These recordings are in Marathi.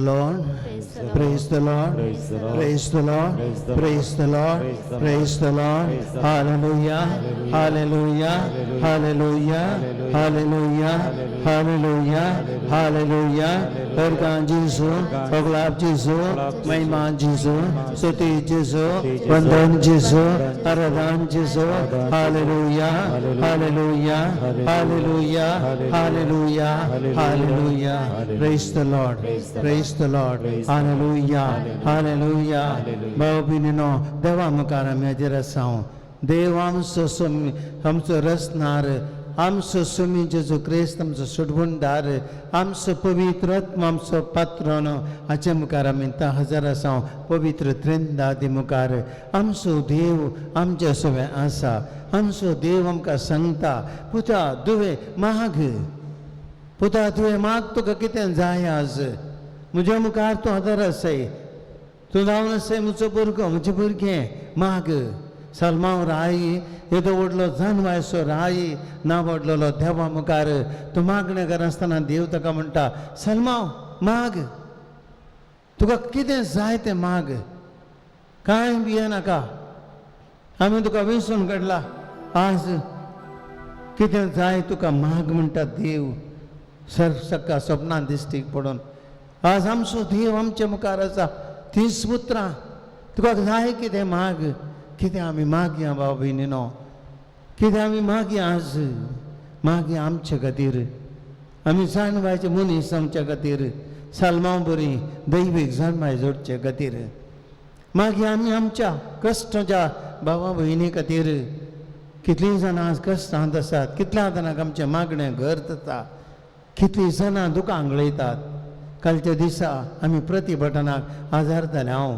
the Lord. Praise the Lord. Praise the Lord. Praise the Lord. Praise the Lord. Hallelujah. Hallelujah. Hallelujah. Hallelujah. Hallelujah. Hallelujah. Berkan Jesu, Paglap Jesu, Maiman Jesu, Suti Jesu, Vandan Jesu, Aradan Jesu. Hallelujah. Hallelujah. Hallelujah. Hallelujah. Hallelujah. Praise the Lord. Praise the Lord. Hallelujah. Hallelujah. Baubinino Devamukara Majarasaun. Devam Sosum Hamso Rasnar. Amso Sumi Jesu Christam Sudbundar. Amso Pavitrat Mamso Patrono. Achamukara Minta Hazarasau. Pavitra Trinda Dimukare. Amso Dev Amjasove Asa. Amso Devam Ka Santa. Puta Duve Mahag. Puta Duve Mag to Kakiten Zayaz. मुझे मुकार तो हदर से तो दावन से मुझे बुर के माग सलमाओ राई ये तो वडलो धन वायसो राई ना वडलो लो देवा मुकार तो मागने करस्ताना देवता का म्हणटा सलमाओ माग तुका कितें जाय तें माग कांय भियेना का आमी तुका विसरून काडला आज कितें जाय तुका माग म्हणटा देव सर सक्का स्वप्नांत दिश्टीक पडून आज आमचो देव आमच्या मुखार आसा तीच पुत्रां तुका जाय कितें माग कितें आमी मागया भाव भयणीनो कितें आमी मागया आज मागया आमचे खातीर आमी जाणवायचे मनीस आमच्या खातीर सालमां बरी दैवीक जाणवाय जोडचे खातीर मागया आमी आमच्या कश्टाच्या भावा भयणी खातीर कितलीं जाणां आज कश्टांत आसात कितल्या जाणांक आमचें मागणें घर जाता कितलीं जाणां दुखांक गळयतात कालच्या दिसा आमी प्रतिभटनाक आजार जाले हांव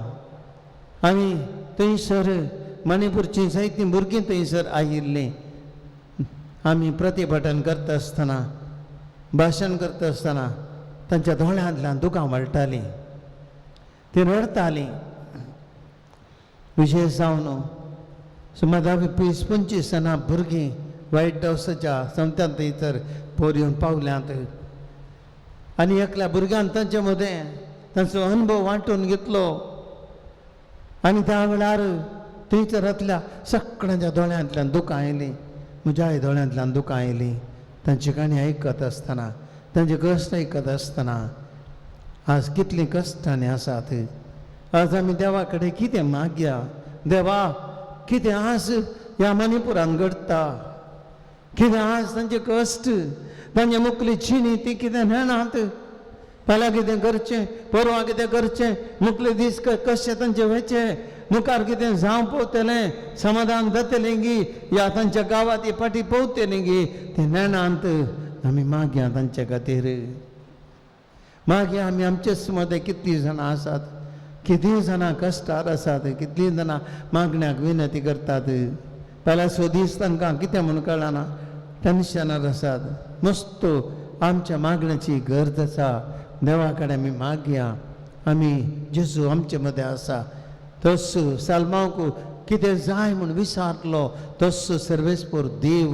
आमी थंयसर मणिपूरची जायतीं भुरगीं थंयसर आयिल्लीं आमी प्रतिभटन करता आसतना भाशण करता आसतना तांच्या दोळ्यांतल्यान दुकां वळटालीं तीं रडटालीं विशेश जावन सुमार 20-25 जाणां भुरगीं वायट हावसाच्या समत्यान थंयसर पोर येवन पावल्यांत आनी एकल्या भुरग्यान तांचे मदें तांचो अनुभव वांटून घेतलो आनी त्या वेळार थंयसरांतल्या सगळ्यांच्या दोळ्यांतल्यान दुकां आयलीं म्हज्याय दोळ्यांतल्यान दुकां आयलीं तांची काणी आयकत आसतना तांचे कश्ट आयकत आसतना आज कितलीं कश्टांनी आसात आज आमी देवा कडेन कितें मागया देवा कितें आज ह्या मणिपुरान घडटा कितें आज तांचे कश्ट तांचे मुखली चिनी ती कितें नेनात फाल्यां कितें करचें परवां कितें करचें मुखले दीस कशें तांचे वयचे मुखार कितें जावं पोवतलें समाधान जातलें गी या तांच्या गांवांत ही फाटी पोवतलें गी तें नेनात आमी मागया तांचे खातीर मागया आमी आमचेच मदें कितलीं जाणां आसात कितलीं जाणां कश्टार आसात कितलीं जाणां मागण्याक विनंती करतात फाल्यां दीस तांकां कितें म्हूण कळना टेन्शनार आसात मस्त आमच्या मागण्याची गरज आसा देवा कडेन आमी मागया आमी जेजू आमचे मदें आसा तस्सो सालमांक कितें जाय म्हूण विचारलो तस्सो सर्वेस्पर देव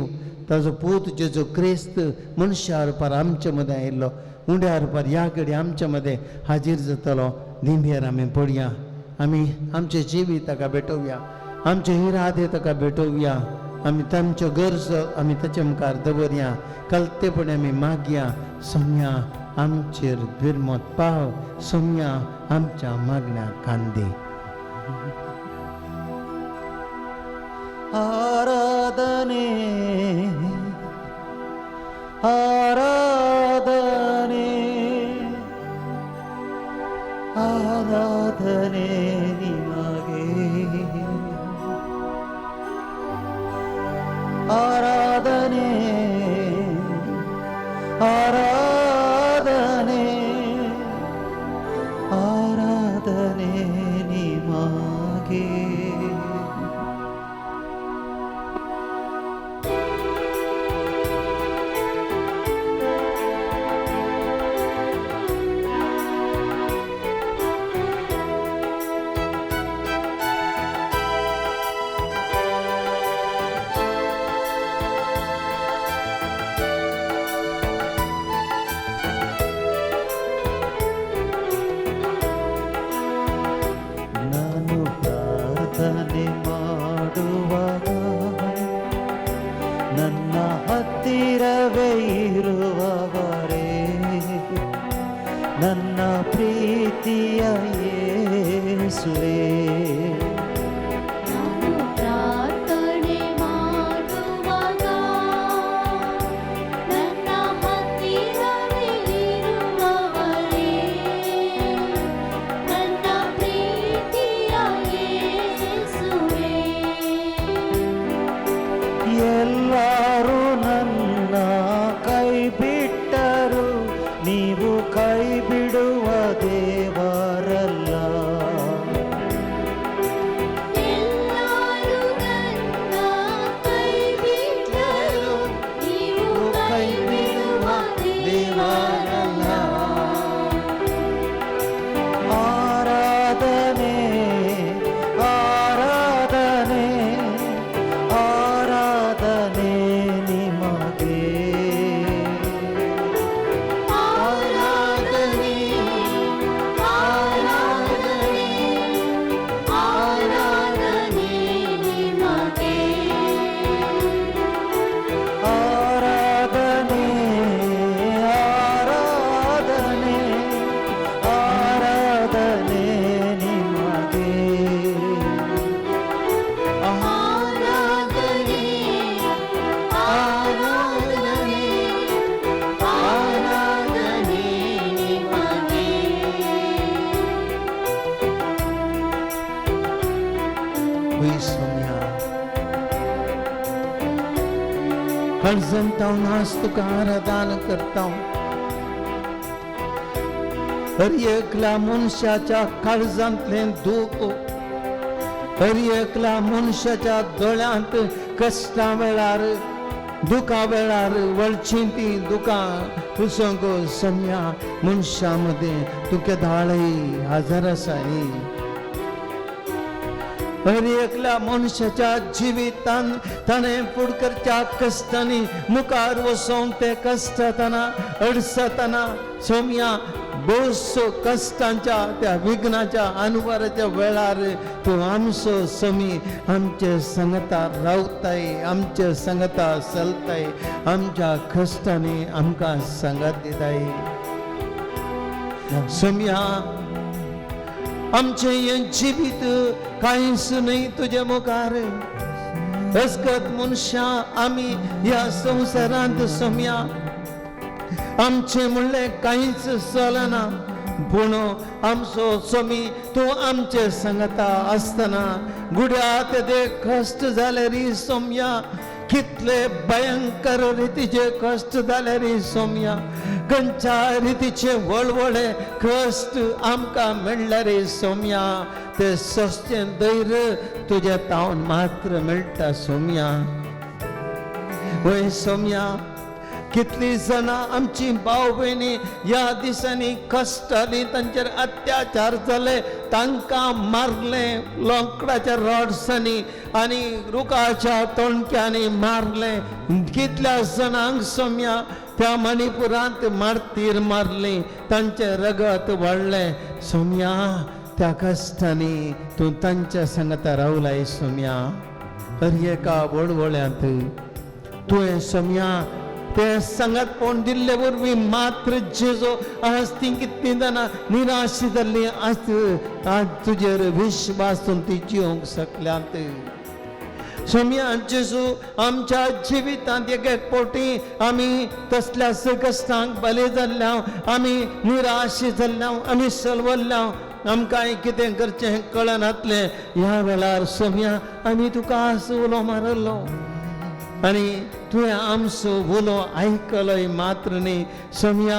ताजो पूत जेजू क्रिस्त मनशा रुपार आमचे मदें आयिल्लो उंड्या रुपार ह्या घडी आमच्या मदें हाजीर जातलो दिंभेर आमी पडया आमी आमचे जिवीत ताका भेटोवया आमचे इरादे ताका भेटोवया आमी तांच्यो गरज आमी ताचे मुखार दवरया कलतेपणे आमी मागया सोम्या आमचेर भिरमत पाव सोम्या आमच्या मागण्याक कान दी आराधने आराधने आराधने निमागे आराधने आराधने आराधने निमागे ಪ್ರೀತಿಯ ಯೇಸುವೇ ಎಲ್ಲರೂ ನನ್ನ ಕೈ ಬಿಟ್ಟರು ನೀವು ಕೈ ಬಿಡುವ ದೇವರಲ್ಲ ಎಲ್ಲರೂ ನನ್ನ ಕೈ ಬಿಟ್ಟರು ನೀವು ಕೈ ಬಿಡುವ ದೇವರಲ್ಲ ಆರಾಧನೆ ಆರಾಧನೆ ಆರಾಧನೆ ನಿಮಗೆ ಆರಾಧನೆ ಆರಾಧನೆ ಆರಾಧನೆ ನಿಮಗೆ ಆರಾಧನೆ ಆರಾಧನೆ ಆರಾಧನೆ ನಿಮಗೆ ಆರಾಧನೆ ಆರಾಧನೆ ಆರಾಧನೆ ನಿಮಗೆ Oui, Sonia. हरजंता हूँ आज तुका आराधना करता हूँ हर एकला मनुष्याच्या काळजांतले दुःख हर एकला मनुष्याच्या दोळ्यांत कष्टा वेळार दुखा वेळार वळची ती दुखा पुसंग सम्या मनशामध्ये तुके धाळई हजर आसाई हर एकल्या मनुष्याच्या जिवितान ताणें फुडकरच्या कश्टांनी मुखार वचोंक ते कश्टातना अडसतना सोम्या बोसो कश्टांच्या त्या विघ्नाच्या अनुभवाच्या वेळार तूं आमचो समी आमचे संगता रावताय आमचे संगता चलताय आमच्या कश्टांनी आमकां संगत दिताय सोम्या आमचे हे जिवीत कांयच न्हय तुजे मुखार अस्कत मनशा आमी ह्या संवसारांत सोम्या आमचे म्हणले कांयच चलना पूण आमचो सोमी तूं आमचे संगता आसतना गुड्यात ते कश्ट जाले रे सोम्या कितले भयंकर रितीचे कश्ट जाले रे सोम्या खंयच्या रितीचे व्हडले कश्ट आमकां मेळ्ळे रे सोम्या ते सश्चें धैर्य तुजे तावन मात्र मेळटा सोम्या वय सोम्या कितली जाणां आमची भाव भयणी ह्या दिसांनी कश्टांनी तांचेर अत्याचार जाले तांकां मारले लोंकडाच्या रॉड्सांनी आनी रुखाच्या तोणक्यांनी मारले कितल्या जाणांक सोम्या त्या मणिपुरांत मारतीर मारली तांचे रगत वाडले सोम्या त्या कश्टांनी तूं तांच्या सांगता रावलाय सोम्या हर एका वळवळ्यांत तुवें सोम्या ते संगत पळोवन दिल्ले वरवीं मात्र जेजो आज ती कितलीं जाणां निराश जाल्लीं आज तुजेर विश्वासून ती जिवंक शकल्यांत सोम्या जेजू आमच्या जिवितांत एक एक फावटी आमी तसल्या कश्टांक बली जाल्ल्या आमी निराश जाल्ल्या आमी सलवल्ल्या आमकां कितें करचें कळनातलें ह्या वेळार सोम्या आमी तुका आस उलो मारलो आनी तुवें आमचो उलो आयकलोय मात्र न्ही सोम्या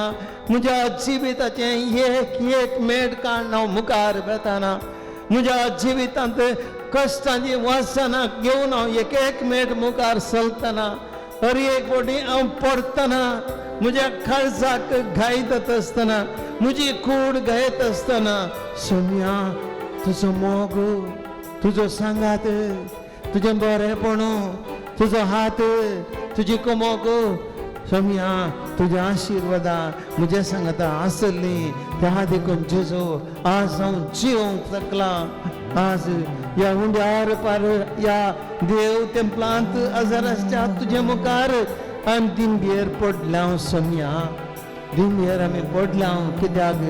म्हज्या जिविताचें एक एक मेट काडून हांव मुखार वेताना म्हज्या जिवितांत कश्टांची वासना घेवन हांव एक एक मेट मुखार चलतना हर एक फावटी हांव पडतना म्हज्या काळजाक घायत आसतना म्हजी कूड घायत आसतना सोम्या तुजो मोग तुजो सांगात तुजें बरेपणू तुजो हात तुजी कुमोग सोम्या तुज्या आशिर्वादा म्हज्या सांगता आसली त्या देखून जेजो आज हांव जिवंक शकला आज या उंड्यार पार या देव तेंपलांत आजाराच्या तुजे मुखार आमी दिनभर पडल्या सोम्या दिनभर आमी पडल्या कित्याक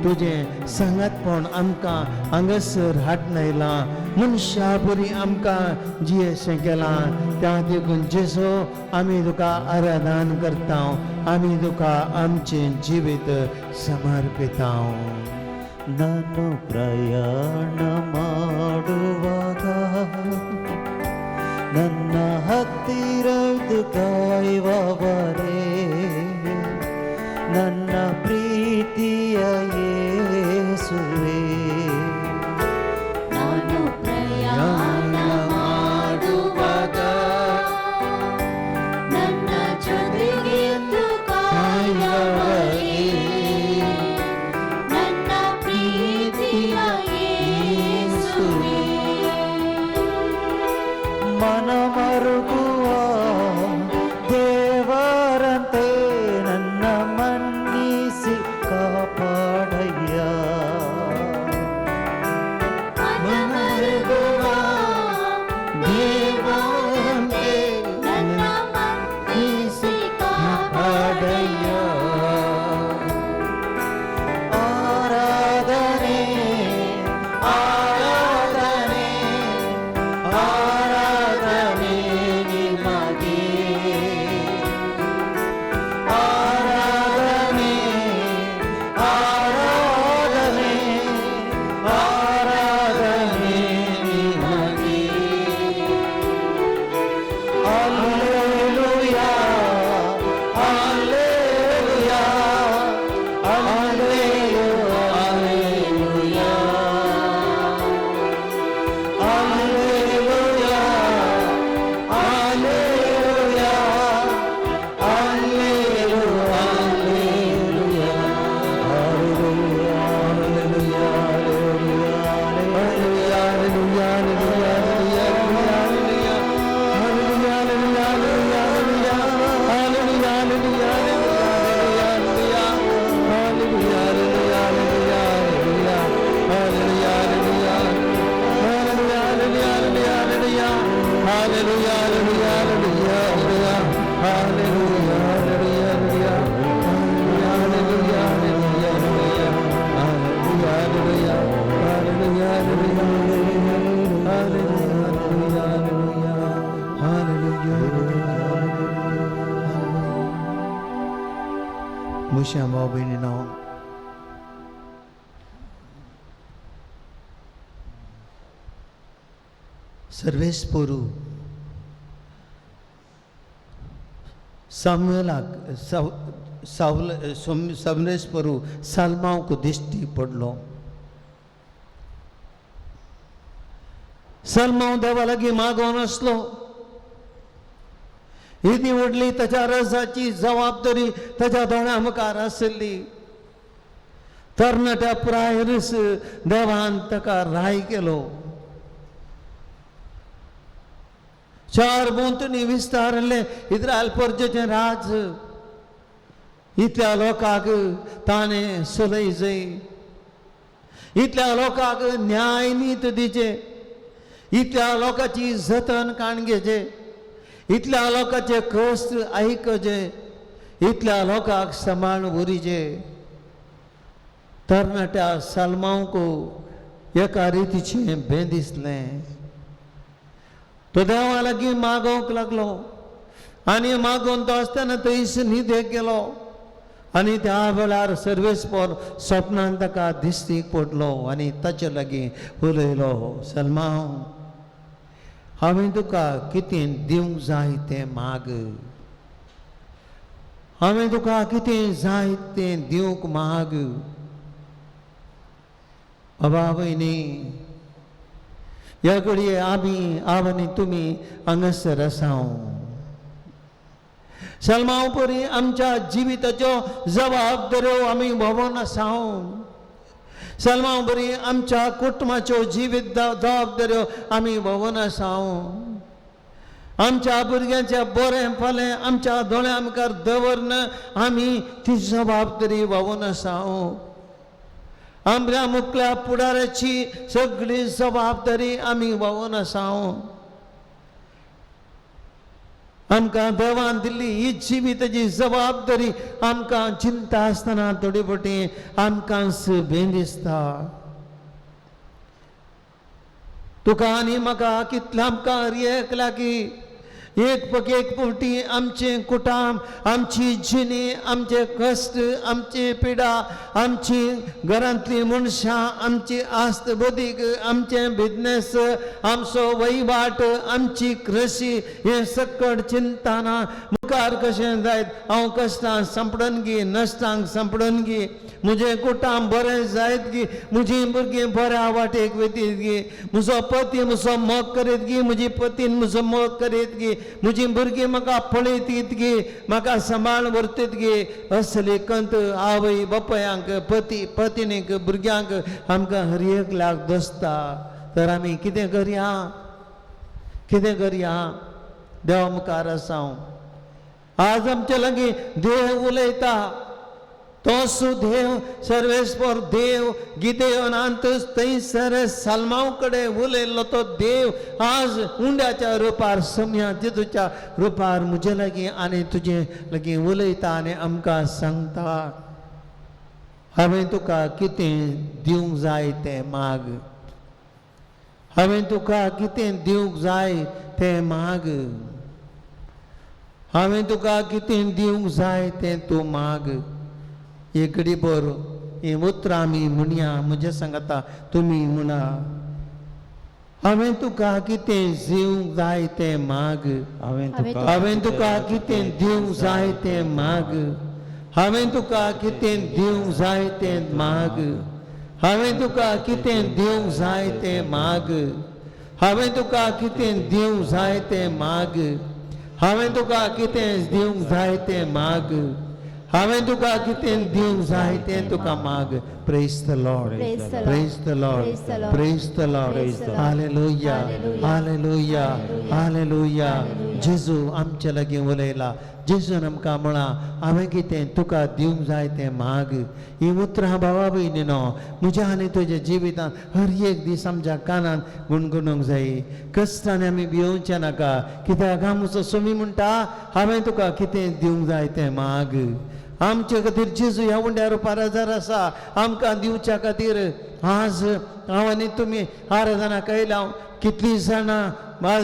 तुझे सांगतपण आमकां हांगासर हाडनयला मनशा बरी आमकां जियेशें केलां त्या देखून जेजो आमी तुका आराधन करता आमी तुका आमचें जिवीत समर्पिता ನಾನು ಪ್ರಯಾಣ ಮಾಡುವಾಗ ನನ್ನ ಹತ್ತಿರದು ಕಾಯುವವರೇ ನನ್ನ ಪ್ರೀತಿಯ ಯೇಸುವೇ ನಾನು ಪ್ರಯಾಣ ಮಾಡುವಾಗ ನನ್ನ ಜೊತೆಗೆದ್ದು ಕಾಯುವವರೇ ನನ್ನ ಪ್ರೀತಿಯ ಯೇಸುವೇ ಮನಮರುಗುವ ದೇವರಂತೆ ನನ್ನ ಮನ್ನಿಸಿ ಕಾಪಾಡಯ್ಯ ಮನಮರುಗುವ ದೇವರಂತೆ ನನ್ನ ಮನ್ನಿಸಿ ಕಾಪಾಡಯ್ಯ ಆರಾಧನೆ ಆರಾಧನೆ ಆರಾಧನೆ ನಿಮಗೆ ಆರಾಧನೆ ಆರಾಧನೆ ಆರಾಧನೆ ನಿಮಗೆ Alleluia, Alleluia, Alleluia, Alleluia, Alleluia, Alleluia, Musha Mobinino Sarves पोरू समरेस पोरू सालमांव को दिश्टी पडलो सालमांव देवा लागी मागोन आसलो ही निवडली ताच्या रसाची जबाबदारी ताच्या दोळ्या मुखार आसली तरणाट्या प्रायरस देवान ताका राय केलो 4 बोंतनी विस्तारले इस्रायल परजेचें राज इतल्या लोकांक ताणें चलय जाय इतल्या लोकांक न्याय नीत दिचे इतल्या लोकांची जतन काणगेचे इतल्या लोकांचे कश्ट आयकचे इतल्या लोकांक सांबाळून उरीचे तरणाट्या सालमांवको एका रितीचें भें दिसलें तो देवा लागीं मागोवंक लागलो आनी मागोवन तो आसतना थंयस न्हिदेक गेलो आनी त्या वेळार सर्वेस्पर स्वप्नांत ताका दिश्टीक पडलो आनी ताचे लागीं उलयलो सलमांव हांवें तुका कितें दिवंक जाय तें माग हांवें तुका कितें जाय तें दिवंक माग बाबा भयणी ह्या घडये आनी तुमी हांगासर आसाव सलमांव परी आमच्या जिविताच्यो जबाबदाऱ्यो आमी भोगोन आसाव सलमांव बरी आमच्या कुटुंबाच्यो जिवीत जबाबदाऱ्यो आमी भोगोन आसाव आमच्या भुरग्यांचे बरें फालें आमच्या दोळ्या मुखार दवरन आमी ती जबाबदारी भोगोन आसाव आमच्या मुखल्या फुडाऱ्याची सगळी जबाबदारी आमी भोगोन आसाव आमकां देवान दिल्ली ही जिविताची जबाबदारी आमकां चिंता आसतना थोडी फावटी आमकां बेन दिसता. तुका आनी म्हाका कितलें आमकां रियेकला की एक फावटी आमचे कुटुंब, आमची जिणी, आमचे कश्ट, आमची पिडा, आमची घरांतली मनशां, आमची आस्त बदीक, आमचे बिझनेस, आमचो वहिवाट, आमची कृशी हे सकट चिंतना मुखार कशें जायत हांव कश्टां संपडन गी, नश्टांक संपडन गी, म्हजें कुटुंब बरें जायत गी, म्हजीं भुरगीं बऱ्या वाटेक वयतीत गी, म्हजो पती म्हजो मोग करीत गी, म्हजी पतीन म्हजो मोग करीत गी, म्हजी भुरगीं म्हाका पळयतीत गी, म्हाका सांबाळ व्हरतीत गी. असली कंत आवय बापायांक, पत्नीक, भुरग्यांक आमकां हरएक लाग दोसता. तर आमी कितें करया? कितें करया? देवा मुखार आसां. आज आमचे लागीं देव उलयता. तो सुदेव सर्वेस्वर देव गिदेयोनांत थंयसर साल्मांव कडेन उलयल्लो तो देव आज उंड्याच्या रुपार सोम्या जेजूच्या रुपार म्हजे लागीं आनी तुजे लागीं उलयता आनी आमकां सांगता, हांवें तुका कितें दिवंक जाय तें माग. हांवें तुका कितें दिवंक जाय तें माग. हांवें तुका कितें दिवंक जाय तें तूं माग. एक घडीभर ही उतरां आमी म्हणया, म्हजे सांगता तुमी म्हणा. हांवें तुका कितें दिवंक जाय तें माग. हांवें तुका कितें दिवंक जाय तें माग. हांवें तुका कितें दिवंक जाय तें माग. हांवें तुका कितें दिवंक जाय तें माग. हांवें तुका कितें दिवंक जाय तें माग. हांवें तुका कितें दिवंक जाय तें माग. हांवें तुका कितें दिवंक जाय तें तुका माग. Praise the lord, praise the lord, praise the lord. Hallelujah, hallelujah, hallelujah. जेजू आमचे लागीं उलयला. जेजून आमकां म्हणा, हांवें कितें तुका दिवंक जाय तें माग. ही उतरां भावा भयणीनो म्हज्या आनी तुज्या जिवितांत हर एक दीस आमच्या कानांत गुणगुणूंक जाय. कश्टांनी आमी भिवचें नाका. कित्याक आमचो स्वामी म्हणटा, हांवें तुका कितें दिवंक जाय तें माग. आमचे खातीर जेजू ह्या उंड्या रुपार हजर आसा आमकां दिवच्या खातीर. आज हांव आनी तुमी आराधनाक आयला. कितलीं जाणां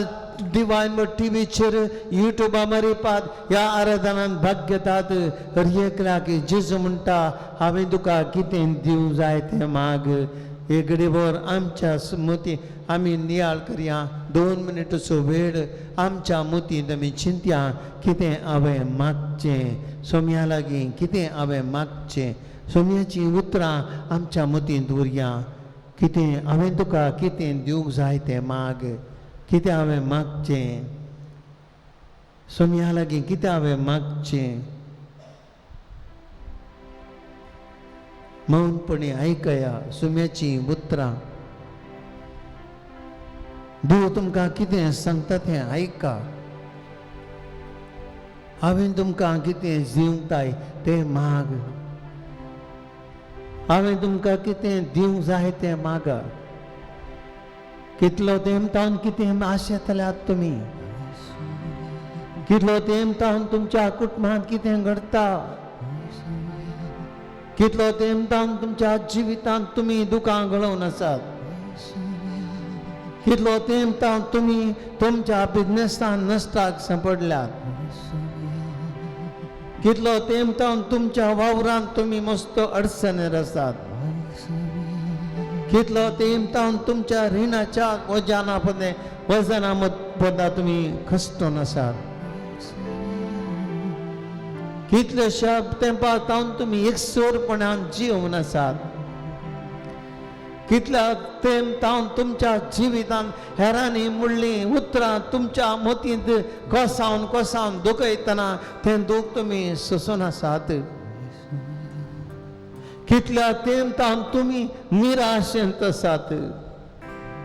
डिवायन टीव्हीचेर युट्यूबा मारिपात ह्या आराधनांत भाग घेतात. हर एक लागीं जेजू म्हणटा, हांवें तुका कितें दिवंक जाय तें माग. एक घडीभर आमच्या मती आमी नियाळ करया. 2 मिनटाचो वेळ आमच्या मतींत आमी चिंतया, कितें हांवें मागचें सोम्या लागीं, कितें हांवें मागचें. सोम्याची उतरां आमच्या मतींत उरया. कितें हांवें तुका कितें दिवंक जाय तें माग. कितें हांवें मागचें सोम्या लागीं, कितें हांवें मागचें. मौनपणी आयकया सोम्याची उतरां. देव तुमकां कितें सांगता तें आयका. हांवें तुमकां कितें दिवंक जाय तें माग. हांवें तुमकां कितें दिवंक जाय तें मागा. कितलो तेंप तावन कितें आशेतल्यात तुमी. कितलो तेंप तावन तुमच्या कुटुंबांत कितें घडटा. कितलो तेंप तावन तुमच्या जिवितांत तुमी दुखां घडोवन आसात. कितलो तेंप तावन तुमी तुमच्या बिझनेसांत नश्टाक सांपडल्यात. कितलो तेंप तावन तुमच्या वावरांत तुमी मस्त अडचणीर आसात. कितलो तेंप तावन तुमच्या रिणाच्या वजना मदीं तुमी खस्तून आसात. कितलेशा तेंपा तावन तुमी एकसोरपणान जिवन आसात. कितल्या तेंप तावन तुमच्या जिवितांत हेरांनी म्हणली उतरां तुमच्या मतींत कोसावन दुखयतना तें दूख तुमी सोसून आसात. कितल्या तेंप तावन तुमी निराशेंत आसात.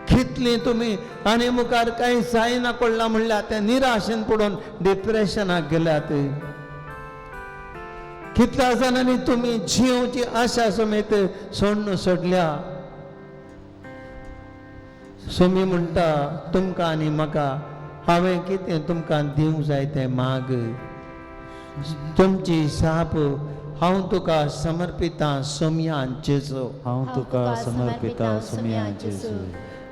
कितली तुमी आनी मुखार कांय जायना पडला म्हणल्यार ते निराशेन पडून डिप्रेशनाक गेल्यात. कितल्या जाणांनी तुमी जिवची आशा समेत सोडल्या. सोमी म्हणटा तुमकां आनी म्हाका हांवें कितें तुमकां दिवंक जाय तें माग तुमची साप हांव तुका समर्पिता सोम्या जेजो हांव तुका समर्पिता सोम्या जेजू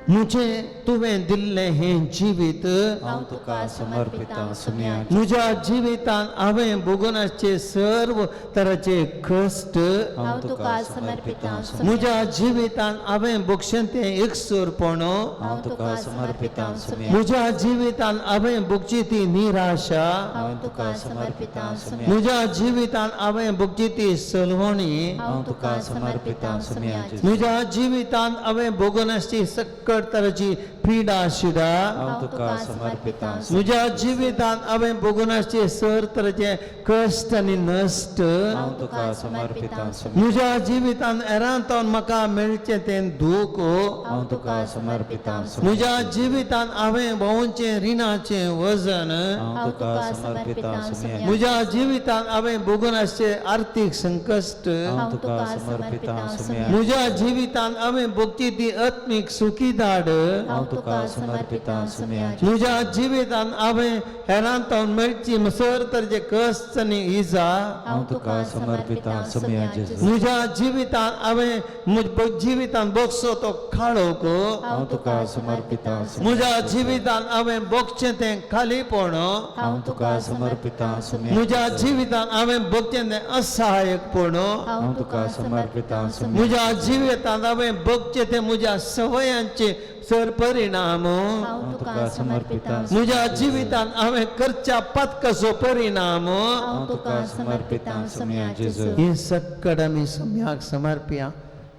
मुझे तुवें दिल्लें हें जिवीत हांव तुका समर्पिता सोम्या म्हज्या जिवितांत हांवें भोगोनाचे सर्व तराचे कश्ट हांव तुका समर्पिता म्हज्या जिवितांत हांवें भोगशें तें एकसुरपणो हांव तुका समर्पिता सोम्या म्हज्या जिवितांत हांवें भोगची ती निराशा हांव तुका समर्पिता सोम्या म्हज्या जिवितांत हांवें भोगची ती सलवणी हांव तुका समर्पिता सोम्या जेजू म्हज्या जिवितांत हांवें भोगोनाची सक्कट तराची पिडा शिडा हांव तुका समर्पिता म्हज्या जिवितांत हांवें भोगोनाचे सर तरेचे कश्ट आनी नश्ट हांव तुका समर्पिता सोम्या म्हज्या जिवितांत हेरांतोन म्हाका मेळचें तें दूख हांव तुका समर्पिता सोम्या म्हज्या जिवितांत हांवें भोंवचें रिणाचें वजन हांव तुका समर्पिता सोम्या म्हज्या जिवितांत हांवें भोगोनाचे आर्थीक संकश्ट हांव तुका समर्पिता सोम्या म्हज्या जिवितांत हांवें भोगची ती आत्मीक सुखीदाड हांव तुका समर्पिता सोम्या म्हज्या जिवितांत हांवें हेरांतोन मेळची सर तरेचे कश्ट आनी इजा हांव तुका समर्पिता सोम्या जेजू म्हज्या जिवितांत हांवें म्हज्या जिवितांत भोगसो तो काळोख हांव तुका समर्पिता सोम्या म्हज्या जिवितांत हांवें भोगचें तें खालीपण हांव तुका समर्पिता सोम्या म्हज्या जिवितांत हांवें भोगचें तें असहायकपण हांव तुका समर्पिता सोम्या म्हज्या जिवितांत हांवें भोगचें तें म्हज्या सवयांचे सर परिणाम हांव तुका समर्पिता म्हज्या जिवितांत हांवें करच्या पत्कसो परिणाम हांव तुका समर्पिता सोम्या जेजू हे सक्कड आमी सम्याक समर्प्या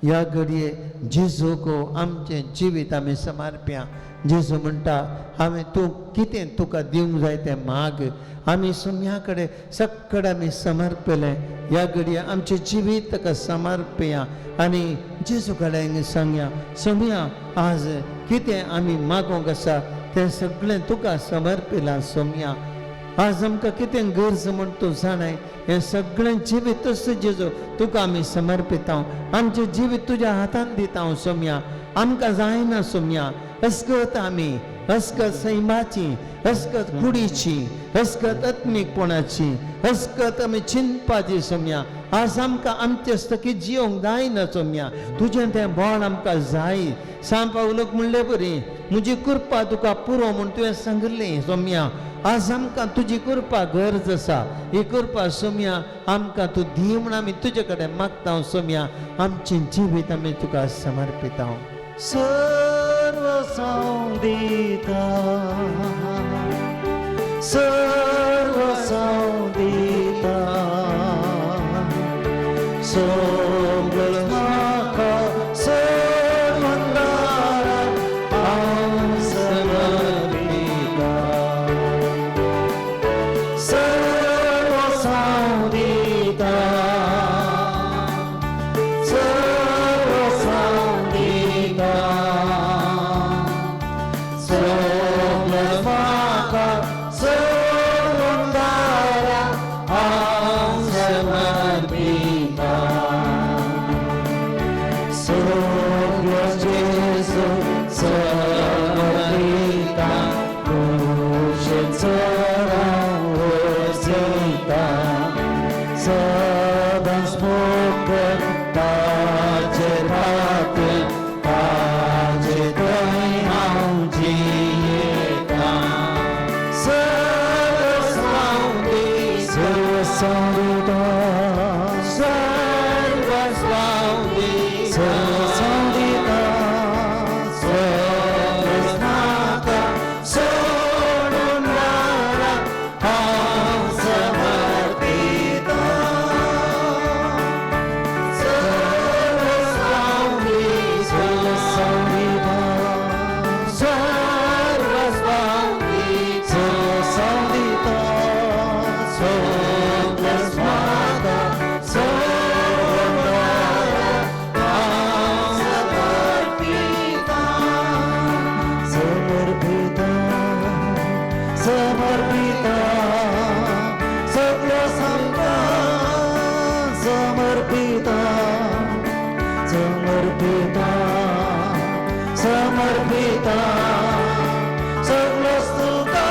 ह्या घडये जेजूको आमचें जिवीत आमी समर्प्या जेजू म्हणटा हांवें तूं कितें तुका दिवंक जाय तें माग आमी सोम्या कडेन सक्कड आमी समर्पलें ह्या घडये आमचें जिवीत ताका समर्पया आनी जेजू कडेन सांगया सोम्या आज कितें आमी मागोंक आसा तें सगळें तुका समर्पिलां सोम्या आज आमकां कितें गरज म्हण तूं जाणाय हें सगळें जिवीत जेजू तुका आमी समर्पिता आमचें जिवीत तुज्या हातांत दिता सोम्या आमकां जायना सोम्या अस्कत आमी अस्कत सैमाची अस्कत कुडीची अस्कत आत्मीकपणाची अस्कत आमी चिंतपाची सोम्या आज आमकां आमचे स्थकी जियोंक जायना सोम्या तुजें तें बोड आमकां जाय सांपावलोक म्हणलें बरी म्हजी कृपा तुका पुरो म्हूण तुवें सांगलें सोम्या आज आमकां तुजी कृपा गरज आसा ही कृपा सोम्या आमकां तूं दी म्हूण आमी तुजे कडेन मागता सोम्या आमचें जिवीत आमी तुका समर्पिता सर्व संदिता सर्व संदिता सोगल म्हाका सर्वंगारा हांव समर्पिता सर्व संदिता सर्व संदिता सोगल म्हाका सर्वंगारा हांव समर्पिता सोग्य जेजू समर्पिता क्रूशेचो हांव वरसीता सदांच मोग ताचे खातीर ताचे थंय हांव जियेता सर्व संदिता सर्व संदिता सर्वस्नाता सोडून रावला हांव समर्पिता सर्व संदिता सर्व संदिता सोग्लस्माता समर्पिता समर्पिता सगळं सांगता समर्पिता समर्पिता समर्पिता सगळं स्तुता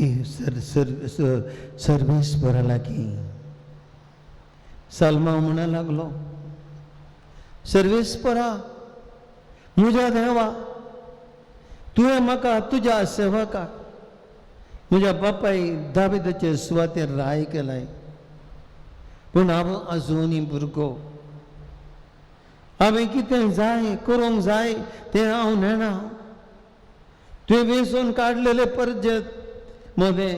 ती सर्विस बरा लागी सलमा म्हणा लागलो सर्विस परा म्हज्या देवा तुवें म्हाका तुज्या सेवका म्हज्या बापाय दाविदाचे सुवातेर राय केलाय पूण हांव आजुनी भुरगो हांवें कितें जाय करूंक जाय तें हांव नेना तुवें वेंचून काडलेले परजेत मध्ये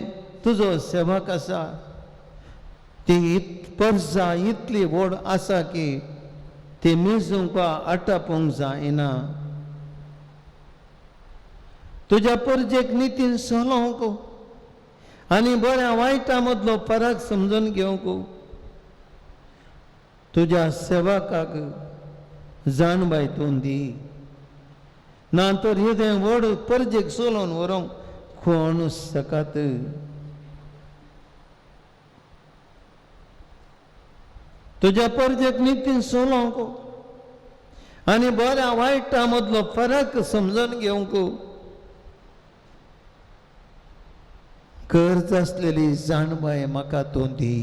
तुजो सेवक आसा ती पर्जा इतली व्हड आसा की ती मेजूंक आटापूंक जायना तुज्या परजेक नितीन चलोवंक आनी बऱ्या वायटा मदलो फरक समजून घेवंक तुज्या सेवकाक जाणबाय तूं दी ना तर हे व्हड परजेक चलोवन व्हरूंक कोण सकत तुज्या परजेक नितीन चलोवंक आनी बऱ्या वायटा मदलो फरक समजून घेवंक गरज आसलेली जाणबाय म्हाका तूं दी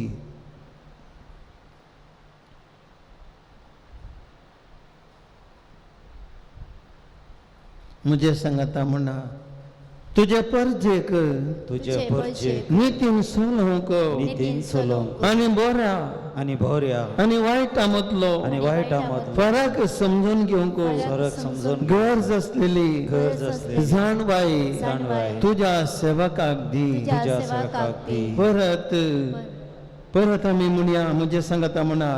म्हजे सांगाता म्हणा तुजे परजेक तुझे परजेक नितीन चलोवंक नितीन चलोवंक आनी बऱ्या आनी बऱ्या आनी वायटा मदलो आनी वायटा मदलो फरक समजून घेवंक फरक समजून गरज आसलेली गरज असलेली जाणबाई जाणबाय तुज्या सेवकाक दी तुझ्या सेवकाक दी परत परत आमी म्हणया म्हजे सांगता म्हणा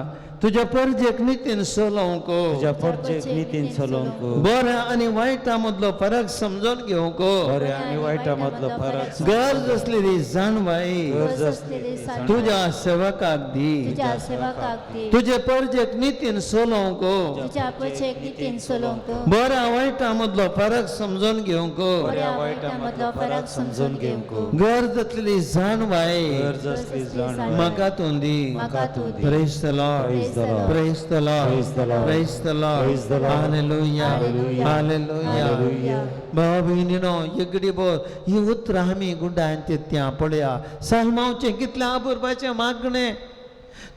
तुज्या परजेक नितीन चलोवंक तुझ्या परजेक नितीन चलोवंक बऱ्या आनी वायटा मदलो फरक समजून घेवंक बऱ्या आनी वायटा मदलो फरक गरज आसलेली जाणबाई गरज असलेली तुज्या सेवकाक दी तुझ्या सेवकाक दी तुजे परजेक नितीन चलोवंक तुझ्या परजेक नितीन चलोवंक बऱ्या वायटा मदलो फरक समजून घेवंक बऱ्या वायटा मदलो फरक समजून घेवंक गरज आसलेली जाणबाई गरज असली जाण म्हाका तूं दी म्हाका तूं दी praise the lord Praise the Lord. Praise the Lord. Praise the Lord. Praise the Lord. Praise the Lord. Hallelujah. Hallelujah. Hallelujah. Hallelujah. भाव भयणीनो एगडी बोर ही उतर आमी गुंडांचे त्या पळया सालमांचे कितले आपुरबाचे मागणे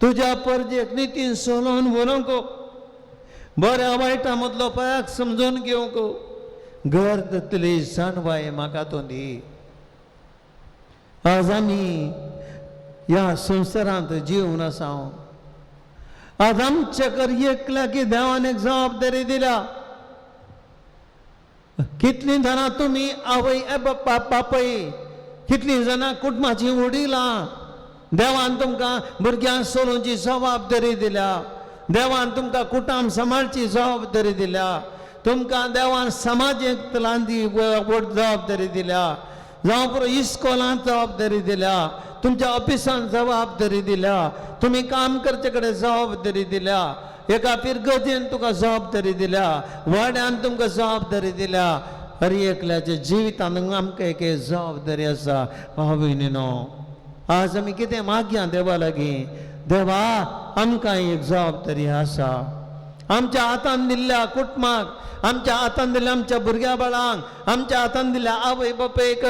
तुज्या परजेक नितीन सोलोवन व्हरूंक बऱ्या वायटा मदलो फरक समजून घेवंक गरज आसलेली जाणबाय म्हाका तूं दी आज आमी ह्या संवसारांत जीवन आसा आज आमचे कर एकल्या की देवान एक जबाबदारी दिल्या कितली जाणां तुमी आवय बापय कितली जाणां कुटुंबाची वडिलां देवान तुमकां भुरग्यांक चलोवची जबाबदारी दिल्या देवान तुमकां कुटुंब सांबाळची जबाबदारी दिल्या तुमकां देवान समाजीक तलांती व्हड जबाबदारी दिल्या जावं पुरो इस्कॉलांत जबाबदारी दिल्या तुमच्या ऑफिसांत जबाबदारी दिल्या तुम्ही काम करचे कडेन जबाबदारी दिल्या एका पिरगतीन तुका जबाबदारी दिल्या वाड्यान तुमकां जबाबदारी दिल्या हर एकल्याच्या जिवितांत आमकां एक जबाबदारी आसा भाव भयणीनो आज आमी कितें मागया देवा लागीं देवा आमकां एक जबाबदारी आसा आमच्या हातान दिल्ल्या कुटुंबाक आमच्या हातान दिल्या आमच्या भुरग्या बाळांक आमच्या हातान दिल्या आवय बापयक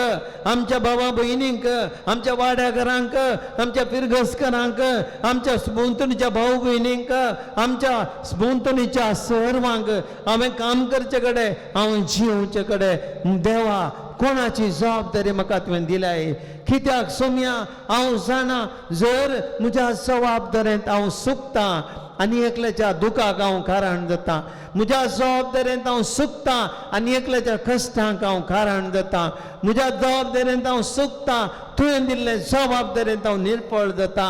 आमच्या भावा भयणींक आमच्या वाड्याघरांक आमच्या पिरगसकरांक आमच्या भोंवतणीच्या भाऊ भयणींक आमच्या भोंवतणीच्या सर्वांक हांवें काम करचे कडेन हांव जिवचे कडेन देवा कोणाची जबाबदारी म्हाका तुवें दिल्याय कित्याक सोम्या हांव जाणा जर म्हज्या जबाबदारेंत हांव चुकतां आनी एकल्याच्या दुखाक हांव कारण जाता म्हज्या जबाबदारेंत हांव चुकतां आनी एकल्याच्या कश्टांक हांव कारण जाता म्हज्या जबाबदारेंत हांव चुकतां तुवें दिल्ले जबाबदारेंत हांव निर्फळ जाता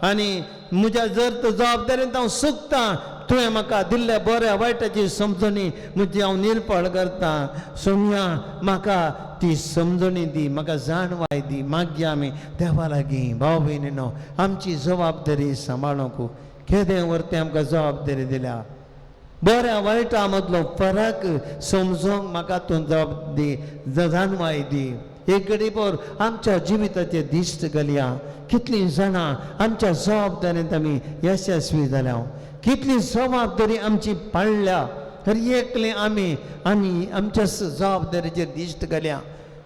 आनी म्हज्या जर जबाबदारेंत हांव चुकतां तुवें म्हाका दिल्ले बऱ्या वायटाची समजणी म्हजी हांव निर्फळ करता सोम्या म्हाका ती समजणी दी म्हाका जाणवाय दी मागया आमी देवा लागीं भाव भयणीनो आमची जबाबदारी सांबाळूंक केदें व्हरतें आमकां जबाबदारी दिल्या बऱ्या वायटा मदलो फरक समजोंक म्हाका तूं जाणवाय दी एक घडी भर आमच्या जिविताचे दिश्ट घालया कितलीं जाणां आमच्या जबाबदारेंत आमी यशस्वी जाल्या कितली जबाबदारी आमची पाळल्या हर एकले आमी आमच्या जबाबदारीचेर दिश्ट घालया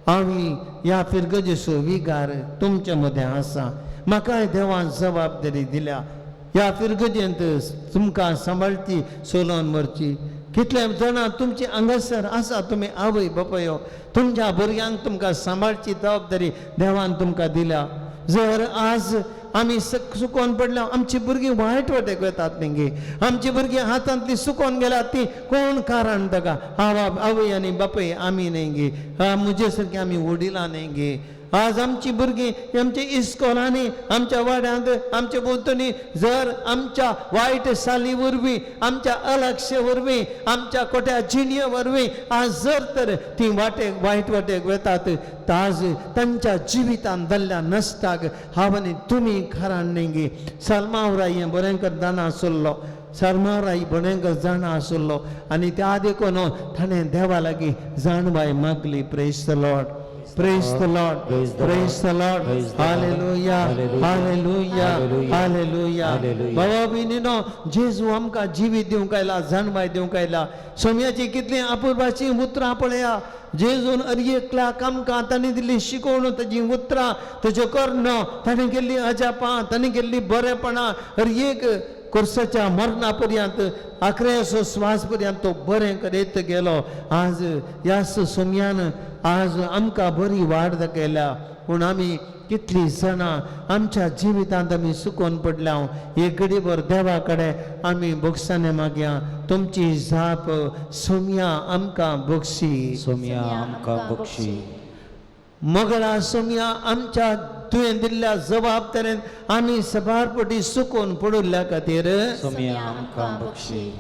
आम्ही या फिरगजेचो विगार तुमच्या मध्ये आसा म्हाकाय देवान जबाबदारी दिल्या या फिरगजेंत तुमकां सांबाळची सोलोन व्हरची कितले जाणां तुमची हांगासर आसा तुमी आवय बापायो तुमच्या भुरग्यांक तुमकां सांबाळची जबाबदारी देवान तुमकां दिल्या जर आज आमी सुकोन पडल्या आमची भुरगीं वायट वाटेक वतात तेंगे आमची भुरगीं हातांतली सुकोन गेल्यात ती कोण कारण ताका आवय आनी बापय आमी न्ही गे म्हजे सारकी आमी वडिलां न्ही गे आज आमची भुरगीं आमच्या इस्कॉलांनी आमच्या वाड्यांत आमच्या भोंवतणी जर आमच्या वायट साली वरवीं आमच्या अलक्ष्य वरवीं आमच्या खोट्या जिणये वरवीं आज जर तर ती वायट वाटेक वतात आज तांच्या जिवितान जाल्ल्या नसताक हांव आनी तुमी खरान न्ही गे सलमावराय हें बरेंकर जाणा आसलो सलमावराय बरेंकर जाणा आसलो आनी त्या देखून ताणें देवा लागीं जाणवाय मागली praise the lord Praise the Lord. Praise the Lord. Hallelujah. Hallelujah. Hallelujah. बाबा बिनीनो जेजू आमकां जिवीत दिवंक आयला जाणवाय दिवंक आयला सोम्याची कितली अपुर्बाची उतरां पळया जेजून एकल्याक आमकां ताणें दिल्ली शिकोवण ताजी उतरां ताज्यो कर्ण ताणें केल्ली अजापां ताणें केल्ली बरेपणां एक कुर्साच्या मरणा पर्यंत आखरेचो स्वास पर्यंत तो बरें करीत गेलो आज ह्या सोम्यान आज आमकां बरी वाड दाखयल्या पूण आमी कितलीं जाणां आमच्या जिवितांत आमी सुकोन पडल्या एक घडीभर देवा कडेन आमी बक्षाने मागया तुमची जाप सोम्या आमकां बक्षी सोम्या आमकां बक्षी मोगळा सोम्या आमच्या तुवें दिल्ल्या जबाबदारेन आमी सबारपटी सुकोन पडुल्ल्या खातीर सोम्या आमकां बक्षी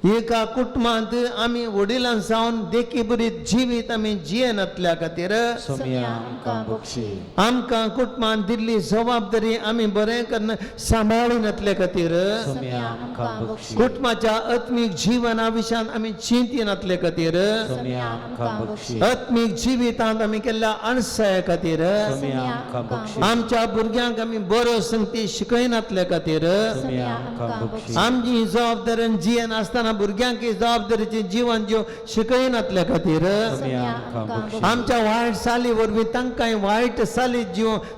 एका कुटुंबांत आमी वडिलां सावन देखी बरी जिवीत आमी जियेनातल्या खातीर सोम्या आमकां बक्षी आमकां कुटुंबान दिल्ली जबाबदारी आमी बरें करून सांबाळिनातल्या खातीर सोम्या आमकां बक्षी कुटुंबाच्या आत्मीक जिवना विशयान आमी चिंतिनातले खातीर सोम्या आमकां बक्षी आत्मीक जिवितांत आमी केल्ल्या अणसाया खातीर सोम्या आमकां बक्षी आमच्या भुरग्यांक आमी बऱ्यो संगती शिकयनातल्या खातीर सोम्या आमकां बक्षी आमची जबाबदारेन जियेन आसतना भुरग्यांक जबाबदारीचें जिवन जीव शिकयनातल्या खातीर सोम्या आमकां बक्षी आमच्या वायट साली वरवीं तांकां वायट साली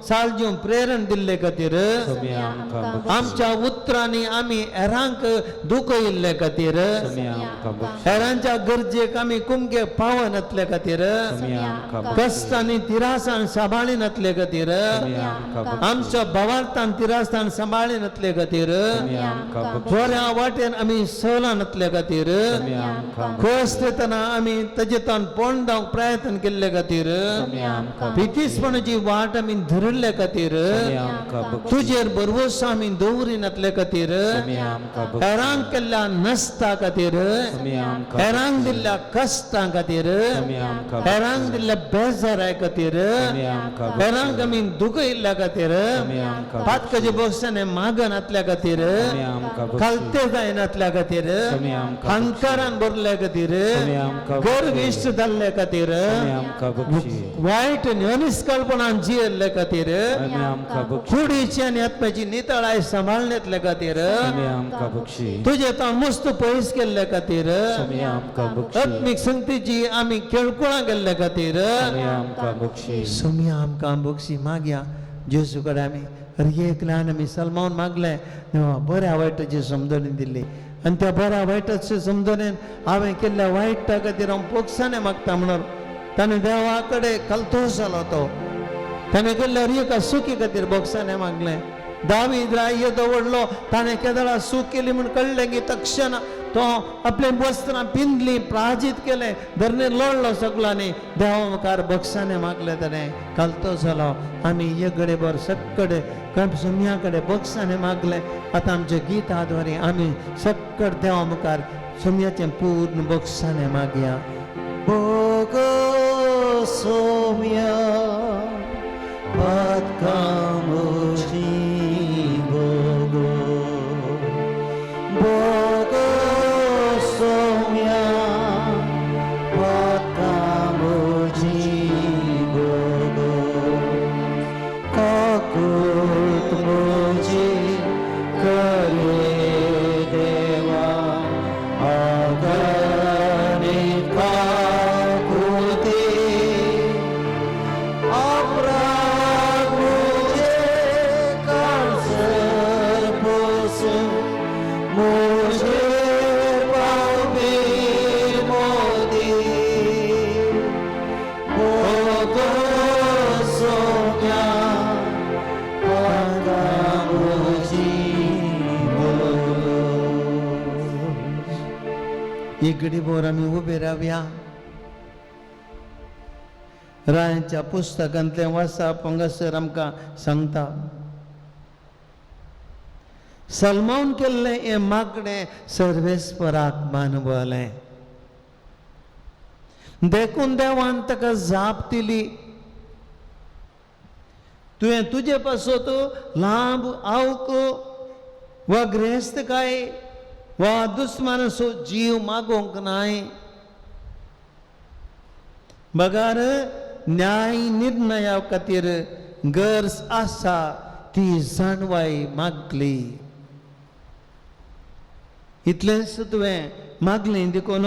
साल जीवन प्रेरण दिल्ले खातीर सोम्या आमकां बक्षी आमच्या उतरांनी आमी हेरांक दुखयल्ले खातीर सोम्या आमकां बक्षी हेरांच्या गरजेक आमी कुमके पावनातले खातीर सोम्या आमकां बक्षी कश्टांनी तिरासान सांबाळिनातले खातीर सोम्या आमकां बक्षी आमच्या भावार्थान तिरास्तान सांबाळिनातले खातीर सोम्या आमकां बक्षी बऱ्या वाटेन आमी सवलानातले खातीर सोम्या आमकां खोस तेतना आमी ताजे तान पोंड जावंक प्रयत्न केल्ले खातीर सोम्या आमकां पितीसपणाची वाट आमी धरिल्ले खातीर सोम्या आमकां बक्षी तुजेर भरवोस आमी दवरिनातले खातीर सोम्या आमकां बक्षी हेरांक केल्ल्या नसता खातीर सोम्या आमकां हेरांक दिल्ल्या कश्टां खातीर सोम्या आमकां हेरांक दिल्ल्या बेजाराय खातीर सोम्या आमकां हेरांक आमी दुखयल्ल्या खातीर सोम्या आमकां पातकाचे बक्षाने मागनातल्या खातीर सोम्या आमकां बक्षी खालते जायनातल्या खातीर सोम्या आमकां अहंकारान भरल्या खातीर सोम्या आमकां गर्व इश्ट जाल्ल्या खातीर सोम्या आमकां बक्षी वायट अनिष्कल्पणान जियल्ल्या खातीर सोम्या आमकां बक्षी कुडीची आनी आत्म्याची नितळाय सांबाळण्यातल्या खातीर सोम्या आमकां बक्षी तुजे ताण मस्त पयस केल्ल्या खातीर सोम्या आमकां बक्षी आत्मीक संगतीची आमी केळकुळां गेल्ल्या खातीर सोम्या आमकां बक्षी सोम्या आमकां बक्षी मागया जेजू कडेन आमी एकल्यान आमी सलमावन मागले देवा बऱ्या वायटाची समजणी दिल्ली आनी त्या बऱ्या वायटाचे समजणेन हांवें केल्ल्या वायटा खातीर हांव पोक्षाने मागता म्हणून ताणें देवा कडेन कलतोस जालो तो ताणें केल्ल्या एका सुखी खातीर बोक्साने मागलें दावीद राय दवडलो ताणें केदळा सूख केली म्हूण कळ्ळें की तक्षण तो आपले वस्त्रां पिंजली प्राजीत केलें धरणे लढलो सगळ्यांनी देवा मुखार बक्षाने मागले ताणें कलतो जालो आमी एक घडीभर सक्कड सोम्या कडेन बक्षाने मागले आतां आमचे गीत आद्वारे आमी सक्कड देवा मुखार सोम्याचें पूर्ण बक्षाने मागया बोगो सोम्या पातकामोची बोगो बोगो सोम्या पातकामोची बोगो काकुट मोजी करे देवा आगणे काकुते एक घडीभर आम्ही उभे राहूया. रायांच्या पुस्तकांतले वाचप हांगासर आमकां सांगता. सलमान केल्ले हे मागणे सर्वेस्पराक मानवले. देखून देवान ताका जाप दिली. तुवें तुजे पासत लांब आवक वा ग्रेस्त काय वा दुस्मानाचो जीव मागोवंक नाय. बगार न्याय निर्णया खातीर गरज आसा ती जाणवाय मागली. इतलेंच तुवें मागलें देखून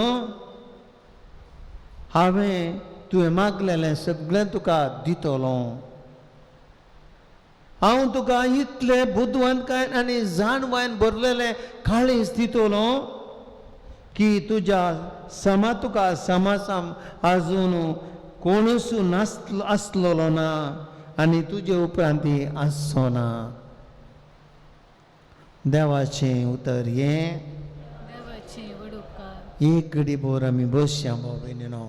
हांवें तुवें मागलेलें सगळें तुका दितलो. हांव तुका इतले बुद्धवंतकायेन आनी जाणवायेन भरलेलें काळीज दितलो की तुज्या समा तुका समासाम आजून कोणूच आसलेलो ना आनी तुजे उपरांती आसचो ना. देवाचें उतर हें. देवाचें वडुपकार. एक घडीभर आमी बसया भाव भयणीनो.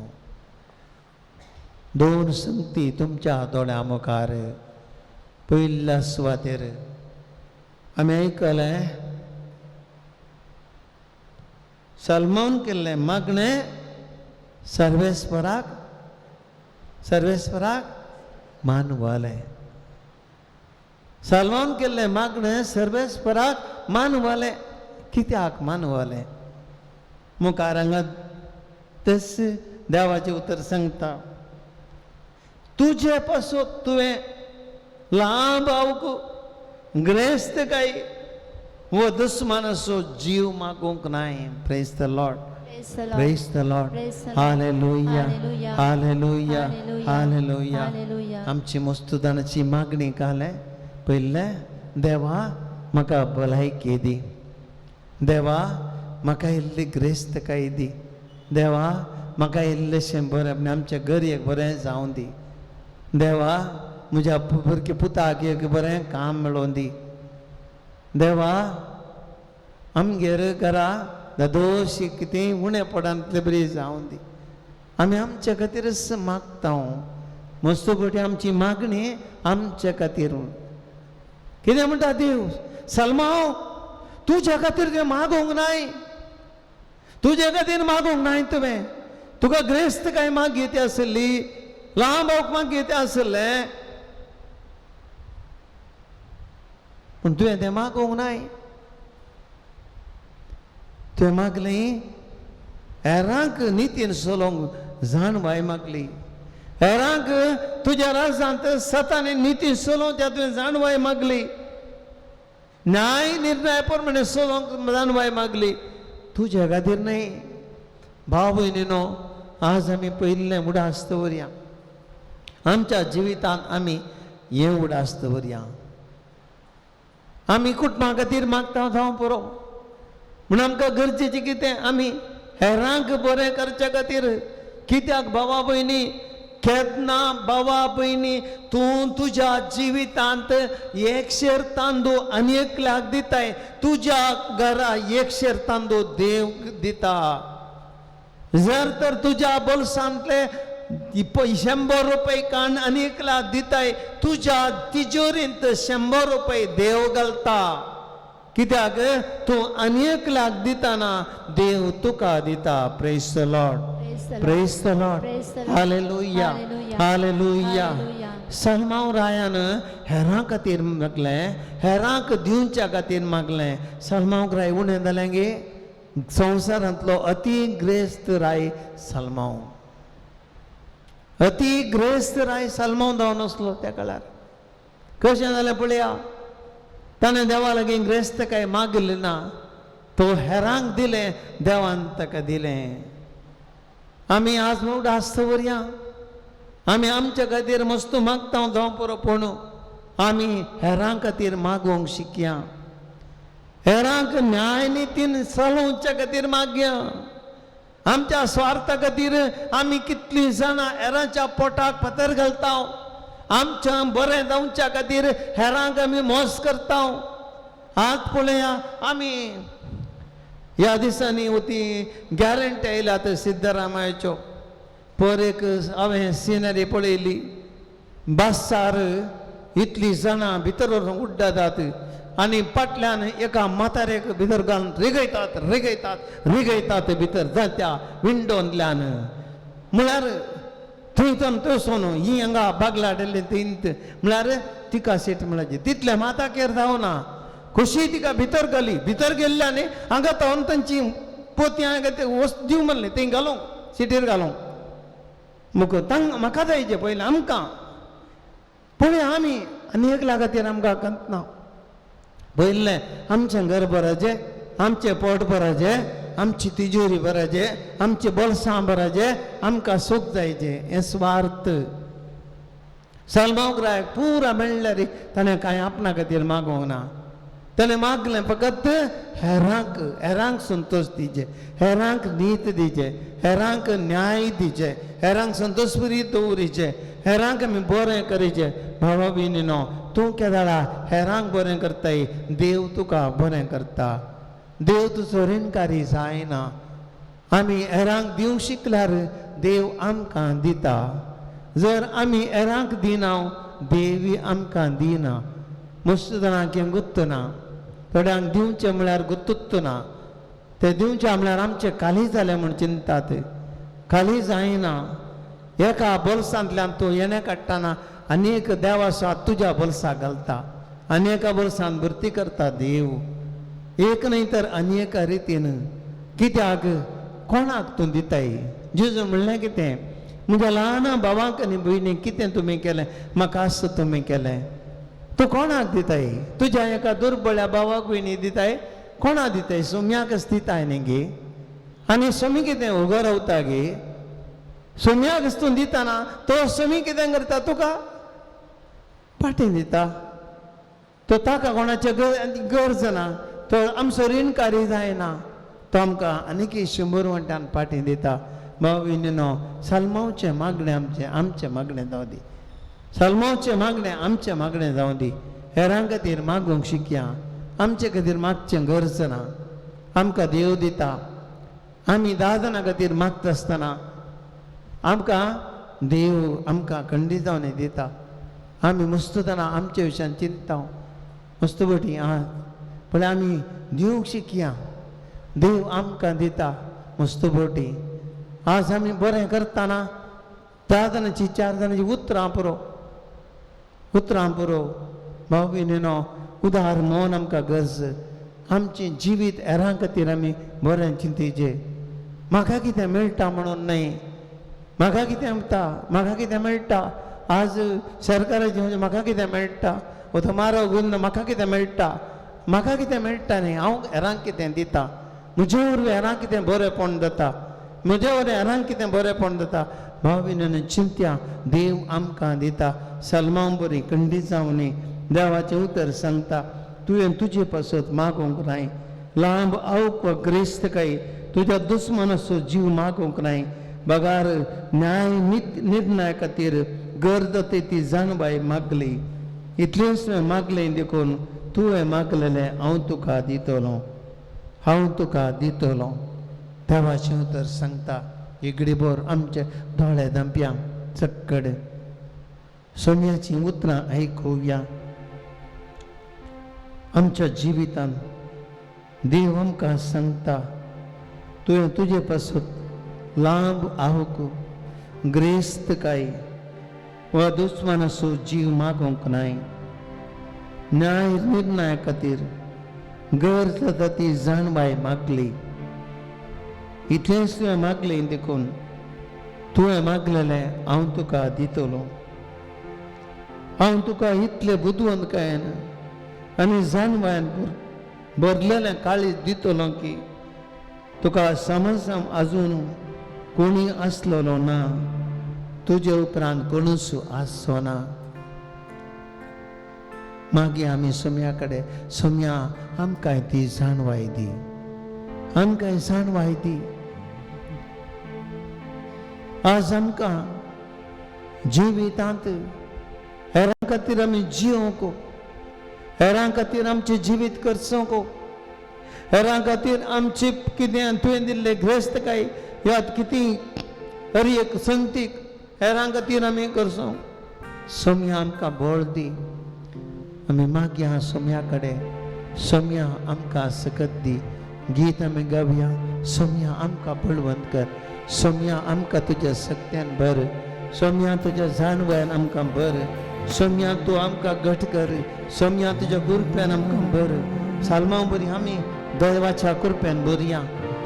दोन संगती तुमच्या दोळ्या मुखार. पयल्या सुवातेर आमी आयकलें सलमान केल्लें मागणें सर्वेस्पराक मानवलें. सलमान केल्लें मागणें सर्वेस्पराक मानवलें. कित्याक मानवलें? मुखार हांगा तेच देवाचें उतर सांगता. तुजे पासत तुवें लांब आवक ग्रेस्त काय वो दुस्मानाचो जीव मागोवंक नाय. Praise the lord. Praise the Lord. Praise the lord. Praise the Lord. Hallelujah Hallelujah. Hallelujah Hallelujah. Hallelujah. Hallelujah. आमची मस्तुदानाची मागणी काले पयले देवा म्हाका भलायकी दी. देवा म्हाका इल्ली ग्रेस्त काय दी. देवा म्हाका इल्लेशें बरें आमच्या घरयेक बरें जावं दी. देवा म्हज्या भुरगे पुताक एक बरें काम मेळोवन दी. देवा आमगेर घरा दोश कितेंय उणें पडन तितलें बरी जावं दी. आमी आमच्या खातीरच मागता. मस्त बटी आमची मागणी आमच्या खातीर. कितें म्हणटा देव? सलमांव तुज्या खातीर तुवें मागोवंक नाय. तुजे खातीर मागोवंक नाय. तुवें तुका ग्रेस्त काय मागीत आसली, लांब मागीत आसलें, पूण तुवें तें मागोवंक नाय. तुवें मागलें हेरांक नितीन चलोवंक जाणवाय मागली. हेरांक तुज्या राजांत सताने नितीन चलोवंक तुवें जाणवाय मागली. न्याय निर्णय प्रमाणे चलोवंक जाणवाय मागली. तुज्या खातीर न्हय. भाव भयणीनो, आज आमी पयल्लें उडास दवरया. आमच्या जिवितांत आमी हें उडास दवरया. आमी कुटुंबा खातीर मागता जावं पुरो, म्हूण आमकां गरजेचें कितें? आमी हेरांक बरें करच्या खातीर. कित्याक भावा भयणी, केन्ना भावा भयणी तूं तुज्या जिवितांत एक शेर तांदूळ आनी एकल्याक दिताय. तुज्या घरा एक शेर तांदूळ देव दिता. जर तर तुज्या बोल्सांतले 100 रुपये काण आनी एकल्याक दिताय, तुज्या तिजोरींत 100 रुपये देव घालता. कित्याक तूं आनी एकल्याक दितना देव तुका दिता. Praise the lord. Praise the lord. Hallelujah hallelujah. सलमांव रायान हेरां खातीर मागलें, हेरांक दिवच्या खातीर मागलें. सलमांव राय उणें जालें गे. संवसारांतलो अति ग्रेस्त राय सलमांव. अति ग्रेस्त राय सलमांव जावन आसलो त्या काळार. कशें जालें पळया. ताणें देवा लागीं ग्रेस्त काय मागली ना. तो हेरांक दिलें, देवान ताका दिलें. आमी आज उडास दवरया. आमी आमच्या खातीर मस्त मागता जावं पुरो, पूण आमी हेरां खातीर मागोवंक शिकया. हेरांक न्याय नितीन चलोवच्या खातीर मागया. आमच्या स्वार्था खातीर आमी कितलीं जाणां हेरांच्या पोटाक फातर घालता. आमच्या बरें जावच्या खातीर हेरांक आमी मोस करता. आज पळया, आमी ह्या दिसांनी होती गॅरंटी आयला तर सिद्धरामयाच्यो पर एक हांवें सिनरी पळयली बासार इतली जाणां भितर उड्डातात आनी फाटल्यान एका म्हातारेक भितर घालून रिगयतात भितर त्या विंडोंतल्यान म्हळ्यार थंयच्यान थंयसून ही हांगा बागला हाडले थंय म्हळ्यार तिका सीट मेळची तितले माताकेर जावना खुशी तिका भितर घाली भितर गेल्ल्यान हांगा तावन तांची पोती हांगा ते वस्त दिव म्हणलें थंय घालूंक सिटीर घालूंक म्हाका जायचें पयलें आमकां पळय आमी आनी एकल्या खातीर आमकां कंतना पयलें आमचें घर भरचें आमचें पोट भरचें आमची तिजोरी भरचें आमचें बोल्सां भरचें आमकां सूख जायचें हें स्वार्थ सलमावराक पुरा मेळ्ळ्यार ताणें कांय आपणा खातीर मागोवंक ना ताणें मागलें फकत हेरांक संतोश दिचे हेरांक नीत दिचे हेरांक न्याय दिचे हेरांक संतोषपुरी दवरिचे हेरांक आमी बरें करीचें भावा भयणीनो तूं केदाळा हेरांक बरें करताय देव तुका बरें करता देव तुजो ऋणकारी जायना आमी हेरांक दिवंक शिकल्यार देव आमकां दिता जर आमी हेरांक दिना देवी आमकां दिना मस्त जाणांक हें गुत्तना थोड्यांक दिवचें म्हळ्यार गुर्तूच ना ते दिवचें म्हळ्यार आमचें खाली जालें म्हूण चिंतात खाली जायना एका बोल्सांतल्यान तूं येणे काडटाना आनी एक देवासो तुज्या बोल्साक घालता आनी एका बोल्सान भरती करता देव एक न्हय तर आनी एका रितीन कित्याक कोणाक तूं दिताय जेजू म्हणलें कितें म्हज्या ल्हान भावांक आनी भयणीक कितें तुमी केलें म्हाका आस तुमी केलें तूं कोणाक दिताय तुज्या एका दुर्बळ्या भावाक भयणी दिताय कोणाक दिताय सोम्याकच दिताय न्ही गे आनी सोमी कितें उगो रावता गे सोम्याकच तूं दितना तो सोमी कितें करता तुका पाटी दिता तो ताका कोणाचें गरज ना तो आमचो ऋणकारी जायना तो आमकां आनीक 100 वंट्यान पाटी दिता भाव भयणीनो सलमांवचें मागणें आमचें मागणें जावं दी सलमांवचें मागणें आमचें मागणें जावं दी हेरां खातीर मागूंक शिकया आमचे खातीर मागचें गरज ना आमकां देव दिता आमी 10 जाणां खातीर मागता आसतना आमकां देव आमकां खंडीत जावन दिता आमी मस्त जाणां आमच्या विशयान चिंतता मस्त बटी आहात पण आमी दिवंक शिकया देव आमकां दिता मस्त बटी आज आमी बरें करतना 10 जाणांची 4 जाणांची उतरां पुरो भाव भयणीनो उदार मौन आमकां गरज आमचें जिवीत हेरां खातीर आमी बरें चिंतीचें म्हाका कितें मेळटा म्हणून न्हय म्हाका कितें मेळटा आज सरकाराचें म्हणजे म्हाका कितें मेळटा वो तो मारो गुन्न म्हाका कितें मेळटा न्ही हांव हेरांक कितें दिता म्हजे वरवीं हेरांक कितें बरेंपण जाता म्हजे वरवीं हेरांक कितें बरेंपण जाता भाव भयणीनो चिंत्या देव आमकां दिता सलमां बरी खंडीत जावं न्ही देवाचें उतर सांगता तुवें तुजे पासत मागोवंक नाय लांब आवक वा ग्रेस्तकाय तुज्या दुस्मनाचो जीव मागोवंक नाय बगार न्याय निर्णया खातीर गरज ती जाणबाय मागली इतलेंच मागलें देखून तुवें मागलेलें हांव तुका दितलो देवाचें उतर सांगता इगडीभर आमचे दोळे धांप्यांक चक्कड सोम्याचीं उतरां आयकुया आमच्या जिवितान देव आमकां सांगता तुवें तुजे पासत लांब आवक ग्रेस्तकाय वा दुस्मनाचो जीव मागोवंक नाय न्याय निर्णया खातीर गरज जाता ती जाणबाय मागली इतलेंच तुवें मागलें देखून तुवें मागलेलें हांव तुका दितलो हांव तुका इतलें बुदवंतकायेन आनी जाणबायन भरलेलें काळीज दितलो की तुका समजाम आजून कोणी आसलेलो ना तुजे उपरांत कोणूच आसचो ना मागीर आमी सोम्या कडेन सोम्या आमकां ती जाणवाय दी आज आमकां जिवितांत हेरां खातीर आमी जियोंक हेरां खातीर आमचें जिवीत करचोंक हेरां खातीर आमची कितें तुवें दिल्ले ग्रस्त काय यात किती हर एक संगतीक हेरां खातीर आमी करसो सोम्या आमकां बळ दी आमी मागया सोम्या कडेन सोम्या आमकां सकत दी गीत आमी गावया सोम्या आमकां बळवंत कर सोम्या आमकां तुज्या सक्त्यान भर सोम्या तुज्या जाणव्यान आमकां भर सोम्या तूं आमकां घट कर सोम्या तुज्या कृपेन आमकां भर सालमां बरी आमी देवाच्या कृपेन भरया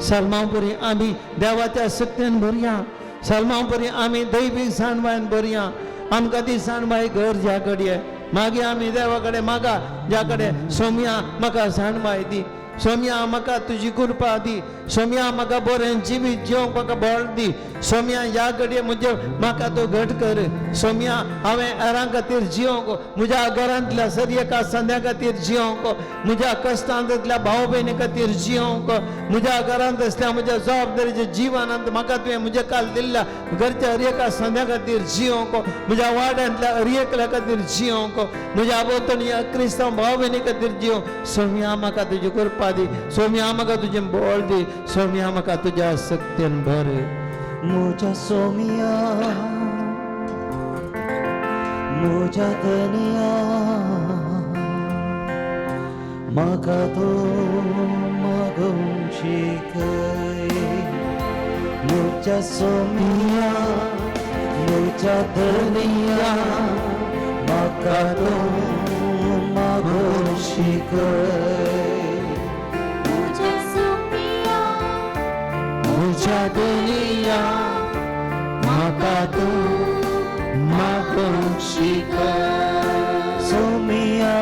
सालमां बरी आमी देवाच्या सक्त्यान भरया सालमां बरी आमी दैवीक जाणव्यान भरया आमकां ती जाणवाय घर ज्या कडेन मागीर आमी देवा कडेन मागा ज्या कडेन सोम्या म्हाका जाणवाय दी सोम्या म्हाका तुजी कृपा दी सोम्या म्हाका बरें जिवीत जिवंक म्हाका बळ दी सोम्या ह्या घडये म्हणजे म्हाका तूं घट कर सोम्या हांवें हेरां खातीर जिवंक म्हज्या घरांतल्या सर एका संद्या खातीर जिवंक म्हज्या कश्टांतल्या भाव भयणी खातीर जिवंक म्हज्या घरांत असल्या म्हज्या जबाबदारीच्या जिवनांत म्हाका तुवें म्हजे काल दिल्ल्या घरच्या हर एका संद्या खातीर जिवंक म्हज्या वाड्यांतल्या हर एकल्या खातीर जिवंक म्हज्या भोंवतणी क्रिस्तांव भाव भयणी खातीर जिवंक सोम्या म्हाका तुजी कृपा दी सोम्या म्हाका तुजें बळ दी सोम्या म्हाका तुज्या सक्तीन भर मुझा सोमिया मुझा धनिया म्हाका तो मागोवची काय मुझा सोमिया मुझा धनिया म्हाका तो मागोवची काय तुझ्या दुनिया म्हाका तूं मागोवची कर सोमिया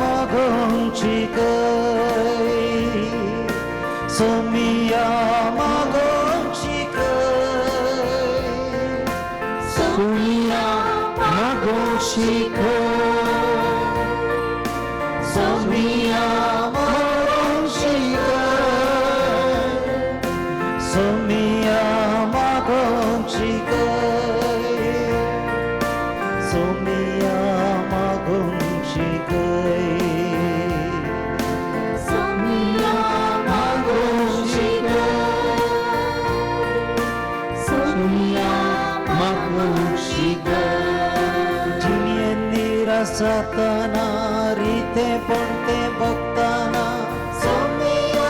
मागोवची काय सोमिया मागोवची काय सोमिया मागोवची कर सोमिया मागोवची कर सोमिया मागोवची काय सोमिया मागोवची काय सोमिया मागोवची कर सोमिया मागोवची कर जिनिये निरासताना रिते पणते बघताना सोमिया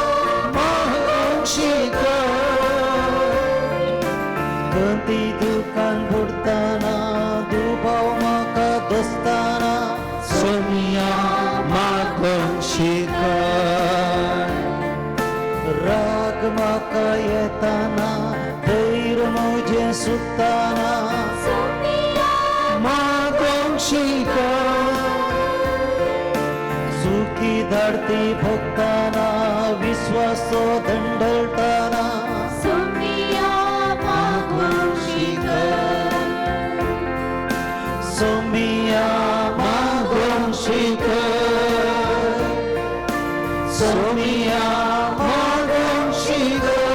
मागोवची कर गंती दुकान बुडताना दुबाव म्हाका दसताना सोमिया मागोवची कर राग म्हाका येताना धैर्य म्हजें सुकताना मागोवची कर सुखी धाडती भोगताना विश्वास दंडळताना सोमिया मागोवची कर सोमिया मागोवची कर सोमिया मागोवची कर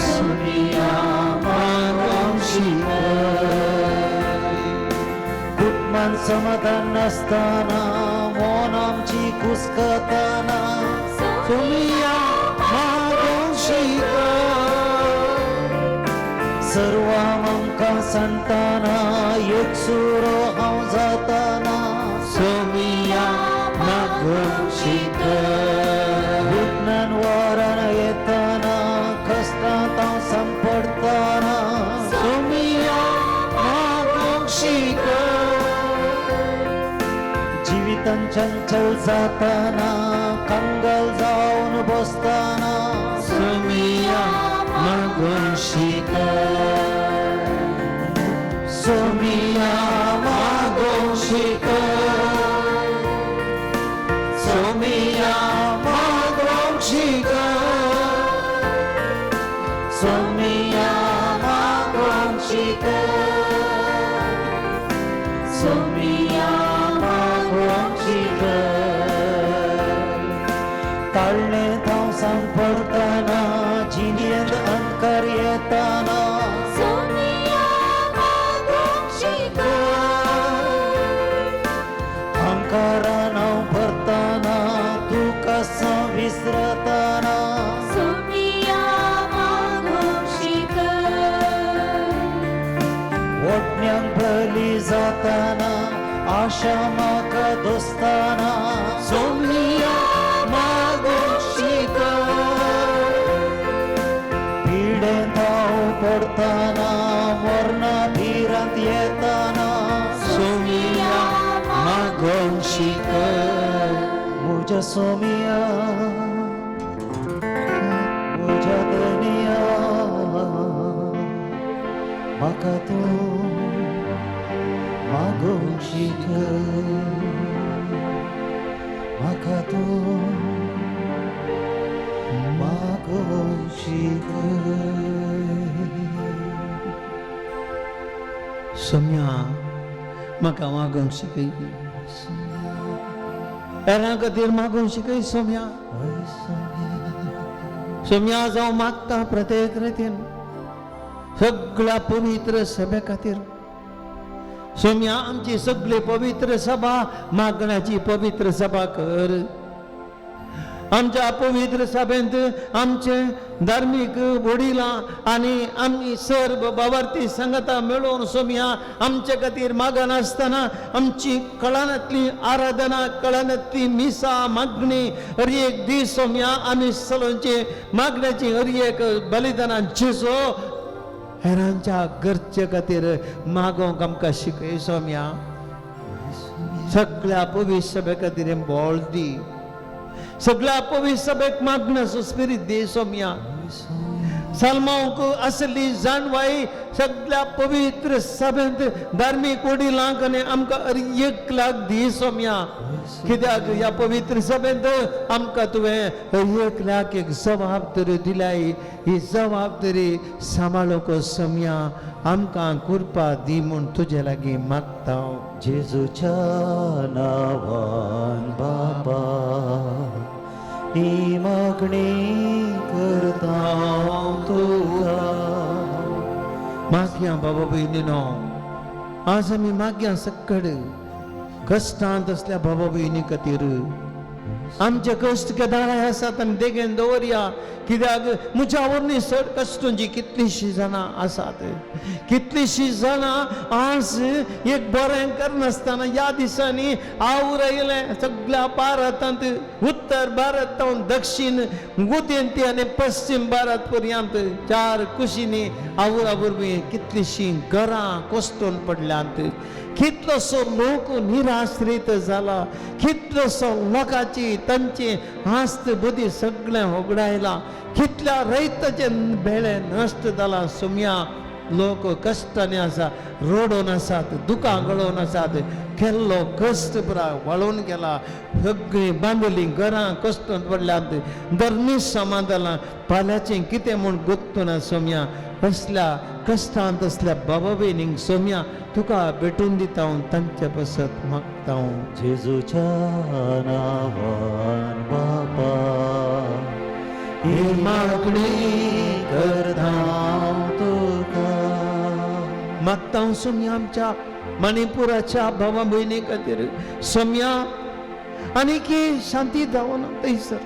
सोमिया मागोवची कर कुटुंबान समाधान नसताना मोन आमची कुसकताना सोमिया मागोवची कर सर्व आमकां सांगताना एकसुरो हांव जाताना सोमिया मागोवची कर विज्ञान वरान येताना कश्टांत हांव सांपडताना सोमिया मागोवची कर जिवितान चंचल जाताना कंगाल जावन बसताना सोमिया मागोवची कर सोमिया मागोवची कर सोमिया मागोवची कर सोमिया मागोवची कर सोमिया मागोवची कर ताळणे थांव सांपडताना जिणेंत अंकार येताना सोमिया मागोवची कर आशा म्हाका दोस्ताना सोमिया मागोशीक पिडेंत हांव पडताना मरणा भिरांत येताना सोमिया मागोशीक म्हज्या सोमिया म्हज्या धनिया म्हाका तूं मागोंक शिक म्हाका तूं मागोंक शिक सोम्या म्हाका मागोंक शिकय हेरां खातीर मागोंक शिकय सोम्या सोम्या जावं मागता प्रत्येक रितीन सगळ्या पवित्र सभे खातीर सोम्या आमची सगळी पवित्र सभा मागण्याची पवित्र सभा कर आमच्या पवित्र सभेंत आमचे धार्मिक वडिलां आनी आमी सर्व बावार्थी संगता मेळून सोम्या आमचे खातीर मागन आसतना आमची कळानांतली आराधना कळानांतली मिसा मागणी हर एक दीस सोम्या आमी सलोंचे मागण्याची हर एक बलिदानां जेजो हेरांच्या घरचे खातीर मागोवंक आमकां शिकय सोम्या सगळ्या पवित्र सभे खातीर बोळ दी सगळ्या पवित्र सभेक मागण्याचो स्पिरीट दे सोम्या सालमांक असली जाणवाई सगळ्या पवित्र सभेंत धार्मीक वडिलांक आनी आमकां हर एकल्याक दी सोम्या कित्याक ह्या पवित्र सभेंत आमकां तुवें हर एकल्याक एक जबाबदारी दिल्याय ही जबाबदारी सांबाळूंक सोम्या आमकां कृपा दी म्हूण तुजे लागीं मागता जेजूच्या नांवान बाबा ही मागणी करता तुका मागया बाबा भयणीनो आज आमी मागया सकड कश्टांत असल्या बाबा भयणी खातीर आमचे कश्ट केदाराय आसात आनी देगेन दवरया कित्याक म्हज्या वरणी चड कश्टांची कितलींशीं जाणां आसात कितलींशीं जाणां आज एक बरें करनासतना ह्या दिसांनी आवूर आयलें सगळ्या भारतांत उत्तर भारतांत दक्षिण उत्तेंती आनी पश्चिम भारत पर्यंत चार कुशींनी आवूर आवूर कितलींशीं घरां कोसतून पडल्यांत कितलोसो लोक निराश्रीत जाला कितलोसो लोकांची तांची आस्त बुद्धी सगळें होगडायला कितल्या रैताचे बेळे नश्ट जाला सोम्या लोक कश्टांनी आसा रोडोन आसात दुकां गळोवन आसात केल्लो कश्ट पुरा वळून गेला सगळीं बांदली घरां कश्टांत पडल्यात धर्मीश समाधाना फाल्यांचें कितें म्हूण गुंतूना सोम्या असल्या कश्टांत असल्या बाबा भयणींक सोम्या तुका भेटून दिता हांव तांचे पासत मागता हांव जेजूच्या नांवान बाबा ही मागणी करता तुका मागता हांव सोम्या आमच्या मणिपुराच्या भावा भयणी खातीर सोम्या आनीक शांती जावना थंयसर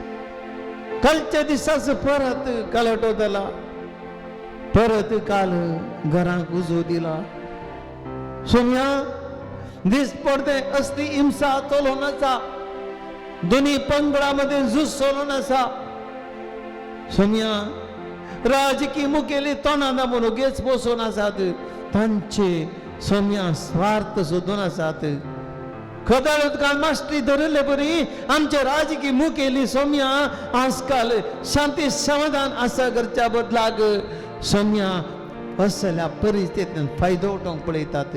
कालच्या दिसाच परत गलाटो जाला परत काल घरांक उजो दिला सोम्या दीस पडते असली हिंसा चलोवन आसा दोन्ही पंगडामध्ये झूज चलोवन आसा सोम्या राजकीय मुखेली तोंडांना म्हणून उगेच बसून आसात तांचे सोम्या स्वार्थ सोदून आसात कदाळत काल मास्टरी धरले बरी आमचे राजकीय मुखेली सोम्या आजकाल शांती समाधान आसा करच्या बदलाक सोम्या असल्या परिस्थितीन फायदो उठोवंक पळयतात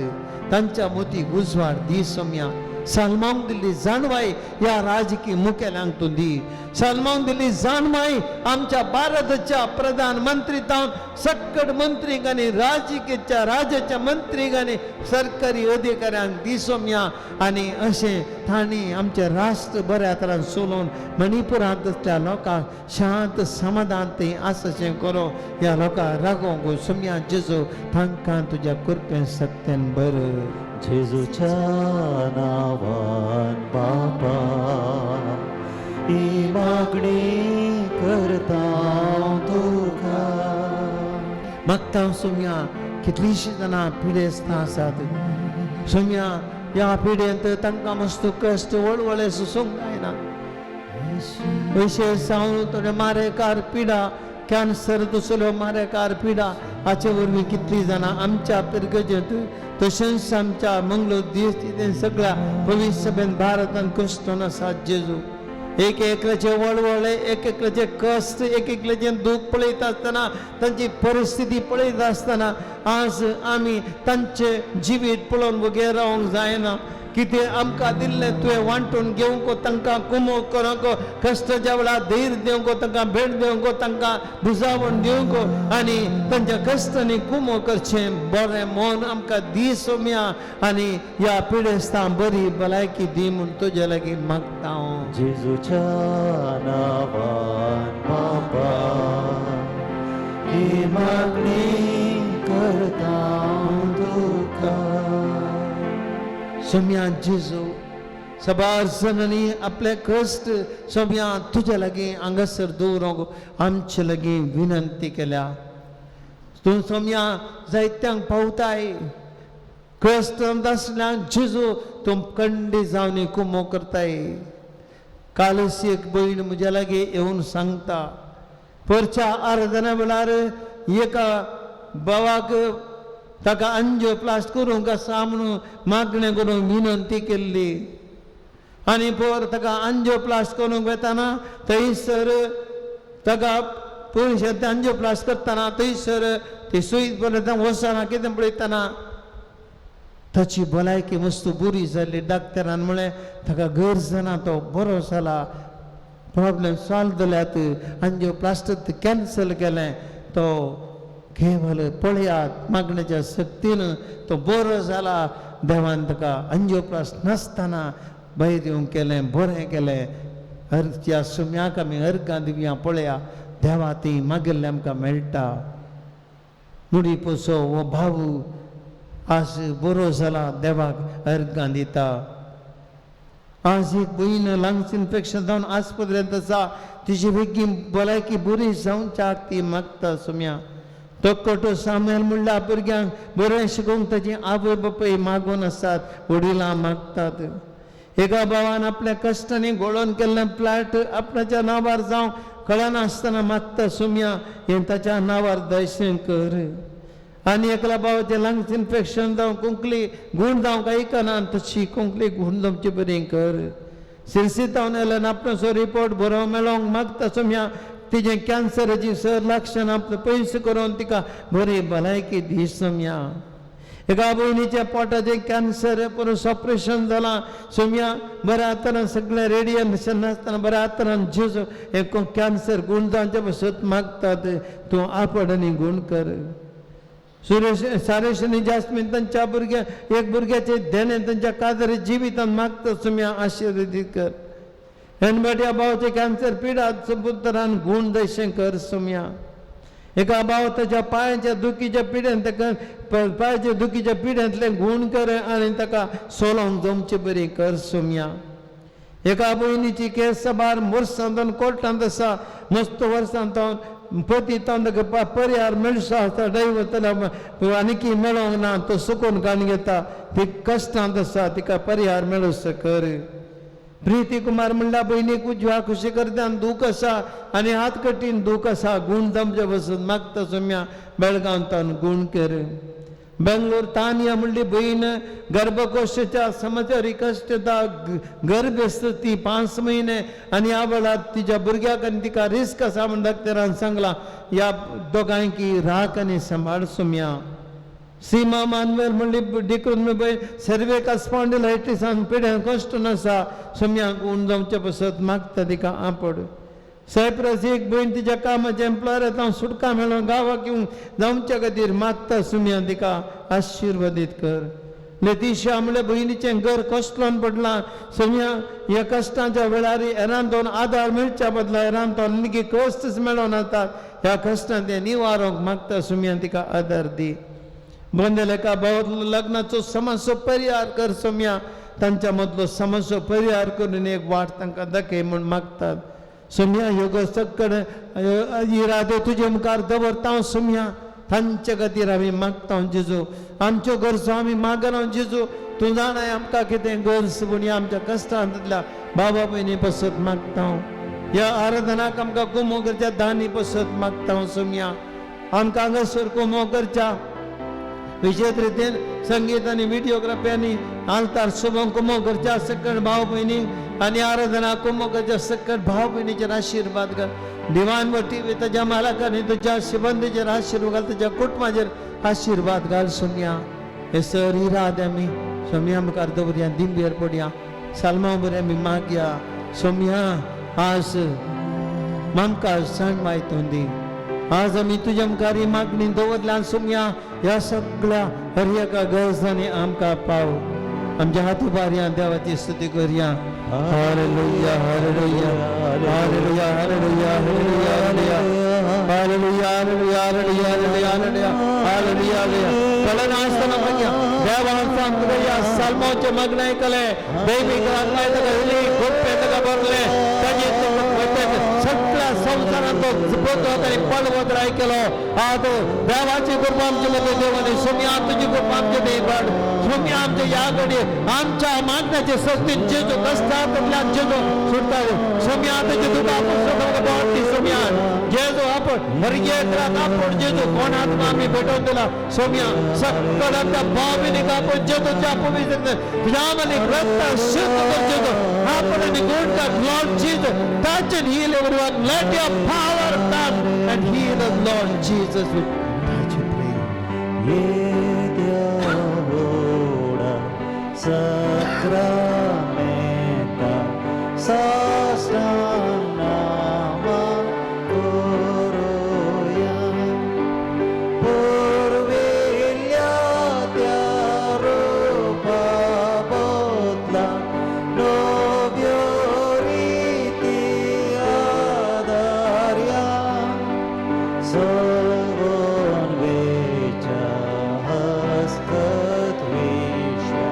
तांच्या मोती उजवाड दी सोम्या सलमांक दिल्ली जाणवाय ह्या राजकीय मुखेल्यांक तूं दी सलमांक दिल्ली जाणवाय आमच्या भारताच्या प्रधानमंत्री तावन सक्कड मंत्रीक आनी राजकीयच्या राज्याच्या मंत्रीक आनी सरकारी अधिकाऱ्यांक दी सोम्या आनी अशें तांणी आमचें राष्ट्र बऱ्या तरान चलोवन मणिपुरांत असल्या लोकांक शांत समाधान थंय आसाशें करो ह्या लोकांक रागोवंक सोम्या जेजो तांकां तुज्या कृपेन सत्यान बर जेजूच्या नांवान बाबा ही मागणी करता तुका मागता सोम्या कितलींशीं जाणां पिडेस्त आसात सोम्या ह्या पिढेंत तांकां मस्त कश्ट वळवळे सुसूंक जायना विशेष जावन थोडे मारेकार पिडा कॅन्सर दुसऱ्यो मारेकार पिडा हाचे वरवीं कितलीं जाणां आमच्या पिरगजेंत तशेंच आमच्या मंगळूर दिवचें सगळ्या पवित्र सभेन भारतांत कश्टून आसात जेजू एक एकल्याचे वळवळे एक एकल्याचे कश्ट एक एकल्याचे दूख पळयत आसतना तांची परिस्थिती पळयत आसतना आज आमी तांचे जिवीत पळोवन वगैरे रावंक जायना कितें आमकां दिल्लें तुवें वांटून घेवंक तांकां कुमोग करूंक कश्टाच्या वेळार धैर्य दिवंक तांकां भेट दिवंक तांकां बुजावण दिवंक आनी तांच्या कश्टांनी कुमोग करचें बरें मन आमकां दी सोम्या आनी ह्या पिडेस्तां बरी भलायकी दी म्हूण तुजे लागीं मागता हांव जेजूच्या नांवान बापा ही मागणी करता तुका सोम्या जेजू सबार जणांनी आपले कश्ट सोम्या तुजे लागीं हांगासर दवरूंक आमचे लागीं विनंती केल्या तूं सोम्या जायत्यांक पावताय कश्ट आसल्याक जेजू तूं खंडी जावन कुमो करताय कालच एक भयण म्हज्या लागीं येवन सांगता परच्या आराधना वेळार एका भावाक ताका अंजिओप्लास्ट करूंक आसा म्हणून मागणें करून विनंती केल्ली आनी पर ताका अंजिओप्लास्ट करूंक वेताना थंयसर ताका पयशे अंजिओप्लास्ट करतना थंयसर ती सुय पळयता वचना कितें पळयतना ताची भलायकी मस्त बरी जाल्ली डाक्टरान म्हळें ताका गरज ना तो बरो जाला प्रॉब्लेम सॉल्व जाल्यात अंजिओप्लास्ट कॅन्सल केलें तो केवल पळयात मागण्याच्या सक्तीन तो बरो जाला देवान ताका अंजिओप्लास्ट नासतना भायर येवंक केलें बरें केलें हरच्या सुम्याक आमी अर्गां दिवया पळया देवा ती मागिल्लें आमकां मेळटा मुडी पोसो हो भाऊ आज बरो जाला देवाक अर्गां दिता आज एक भयण लंग्स इन्फेक्शन जावन आस्पत्रेंत आसा तिची बेगीन भलायकी बरी जावच्याक ती मागता सुम्या तो कोटो सामेल म्हणल्यार भुरग्यांक बरें शिकोवंक ताची आवय बापूय मागून आसात वडिलां मागतात एका भावान आपल्या कश्टांनी घोळोवन केल्लें फ्लॅट आपणाच्या नांवार जावं कळनासतना मागता सुम्या हें ताच्या नांवार दर्शन कर आनी एकल्या भावाचें लंग्स इन्फेक्शन जावं कोंकली गूण जावंक आयकना तशी कोंकली गूण जावची बरी कर सिरसितावन येयल्यान आपणो रिपोर्ट बरो मेळोंक मागता सुम्या तिजें कॅन्सराची सर लक्षणां पयस करून तिका बरी भलायकी दी सुम्या एका भयणीच्या पोटाचें कॅन्सर परस ऑपरेशन जालां सुम्या बऱ्या तरान सगळें रेडिएशन नासतना बऱ्या तरान जेजू एक कॅन्सर गूण जावचे पासत मागतात तूं आपड आनी गूण कर सुरेश सारेश आनी जास्मीन तांच्या भुरग्याक एक भुरग्याचे देणे तांच्या कादरी जिवितांत मागता सुम्या आशिर्वादीत कर हेनबाट्या भावाचे कॅन्सर पिडा सबुतरान गूण दर्शन कर सुम्या एका भाव ताच्या पांयाच्या दुखीच्या पिड्यान ताका पांयाच्या दुखीच्या पिड्यांतले गूण कर आनी ताका सोलोंक जमचे बरी कर सुम्या एका भयणीची केस साबार वर्सांतून कोर्टांत आसा मस्त वर्सांतून पती ताका पर्यार मेळसो आसा दैवतला आनीकी मेळोंक ना तो सुकून काण घेता ती कश्टांत आसा तिका पर्यार मेळूस कर प्रीती कुमार म्हणल्यार भयणीक उजव्या खुशी करत्यान दूख आसा आनी हात कटीन दूख आसा गूण जमचे बसून मागता सुम्या बेळगांवांतून गूण कर बेंगलोर तानिया म्हणली भयण गर्भकोशाच्या समस्यारी कश्ट गर्भस्त ती 5 महिने आनी ह्या वेळार तिच्या भुरग्याक आनी तिका रिस्क आसा म्हण डॉक्टरान सांगलां ह्या दोगांयकी राख आनी सांबाळ सुम्या सीमा मानवेल म्हणली डिकून सर्वेका स्पॉन्डिलायटिसान पिड्यान कश्ट नासा सुम्या गूण जावचे पासत मागता तिका आपड सायप्रस एक भयण तिच्या कामाच्या एम्प्लॉयर सुटका मेळोन गांवाक येवंक जावच्या खातीर मागता सुम्या तिका आशिर्वादीत कर लेतिशा म्हणल्यार भयणीचें घर कश्टलोन पडलां सुम्या ह्या कश्टांच्या वेळार हेरांतून आदार मेळच्या बदला हेरांतून निकी कश्टच मेळोन येतात ह्या कश्टांत ते निवारोंक मागता सुम्या तिका आदार दी बंदलेका भावांतलो लग्नाचो समस्या परिहार कर सुम्या तांच्या मदलो समस्या परिहार करून एक वाट तांकां दाखय म्हूण मागतात सुम्या ह्यो सक्कड इरादो तुजे मुखार दवरता सुम्या तांचे खातीर आमी मागता जेजू आमच्यो गरजो आमी मागना जेजू तू जाणाय आमकां कितें गरज म्हणी आमच्या कश्टांतल्या बाबा भयणी पसत मागता ह्या आराधनाक आमकां कुमो करच्या दानी पसत मागता सोम्या आमकां हांगासर कुमो करच्या विशेष रितीन संगीत आनी व्हिडिओग्राफी आनी आल्तार शुभम कुमो करच्या सकट भाव भयणी आनी आराधना कुमो करच्या सकट भाव भयणीचेर आशिर्वाद घाल दिवान वटी तुज्या मालकांनी तुज्या शिबंदीचेर आशिर्वाद घाल तुज्या कुटुंबाचेर आशिर्वाद घाल सोम्या हे सर ही रात आमी सोम्या मुखार दवरया दिंबेर पडया सालमा बरें आमी मागया सोम्या आज आमकां सण मायतून दी आज आमी तुज्या मुखार ही मागणी दवरल्या सोम्या ह्या सगळ्या हर एका गरजांनी आमकां पाव आमच्या हाती बारया देवाची स्तुती करया hallelujah hallelujah hallelujah hallelujah hallelujah hallelujah hallelujah hallelujah hallelujah hallelujah hallelujah चला नास्तना मागया देवाचा आमच्या सालमाचे मागणे ऐकले दैविक आत्म्यातली गोप्यता भरले ताजे सगळ्या संसारात बोधवत आणि पळवत ऐकलो आज देवाची कृपा आमच्या मध्ये देवाने सोम्या तुझी कृपा आमच्या देवाड सोम्या आमच्या या घडी आमच्या मागण्याचे सस्ती जेजो कष्टातल्या जेजो सुटता सोम्या तुझी तुका आपण सोम्या जेजो आपण हरियेत्रात आपण जेजो कोणात आम्ही भेटून दिला सोम्या सगळ्यांच्या भावीने आपण जेजोच्या पवित्र तुझ्यामध्ये रक्त शुद्ध कर जेजो आपण आणि good God Lord Jesus touch and heal everyone let your power come and heal us Lord Jesus we touch and pray Yedyahoda Sakramenta Sastanama Koroya Purvilyatya Rupa Bodla Novyoriti Adarya Savon Vecha Haskat Vesha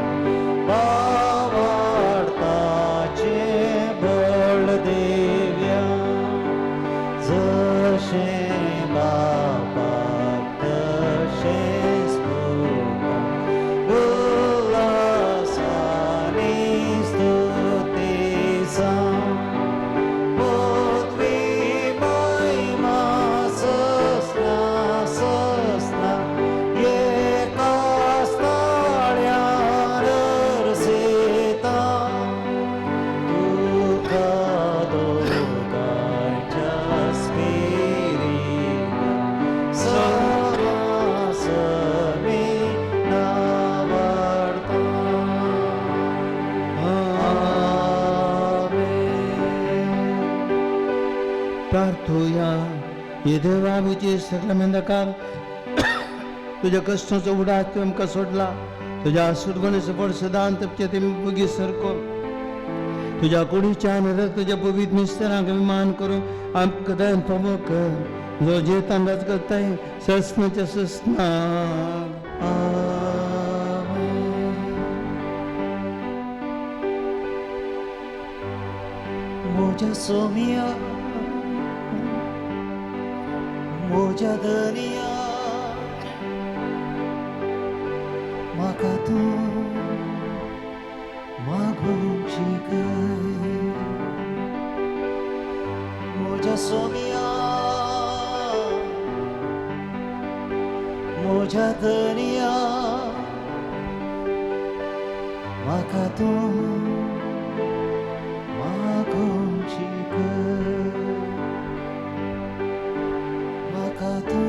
Pavartache Baldevya Zashe Baba Tashe Stupa Ulasani Stutisam Podvi Maima Sasna Sasna Yekastarya Rarsita Duka Duka Jaspirina Samasami Navarta Amen प्रार्थूया ये देवाचे सक्रामेंतकार तुझ्या कष्टाचा उडास तू आमकां सोडला तुझ्या सुरगणेचो पड सदांत ते बुगी सरको तुझ्या कुडीच्या नरक तुझ्या पवित्र मिस्टरांक अभिमान करून आमकां दयन फावो कर जो जे तांगाच करताय ससनाच्या ससना Moja somia Moja dania Maka tu Magunchikai Moja somia Moja dania Maka tu Makatu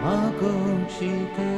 Magunchika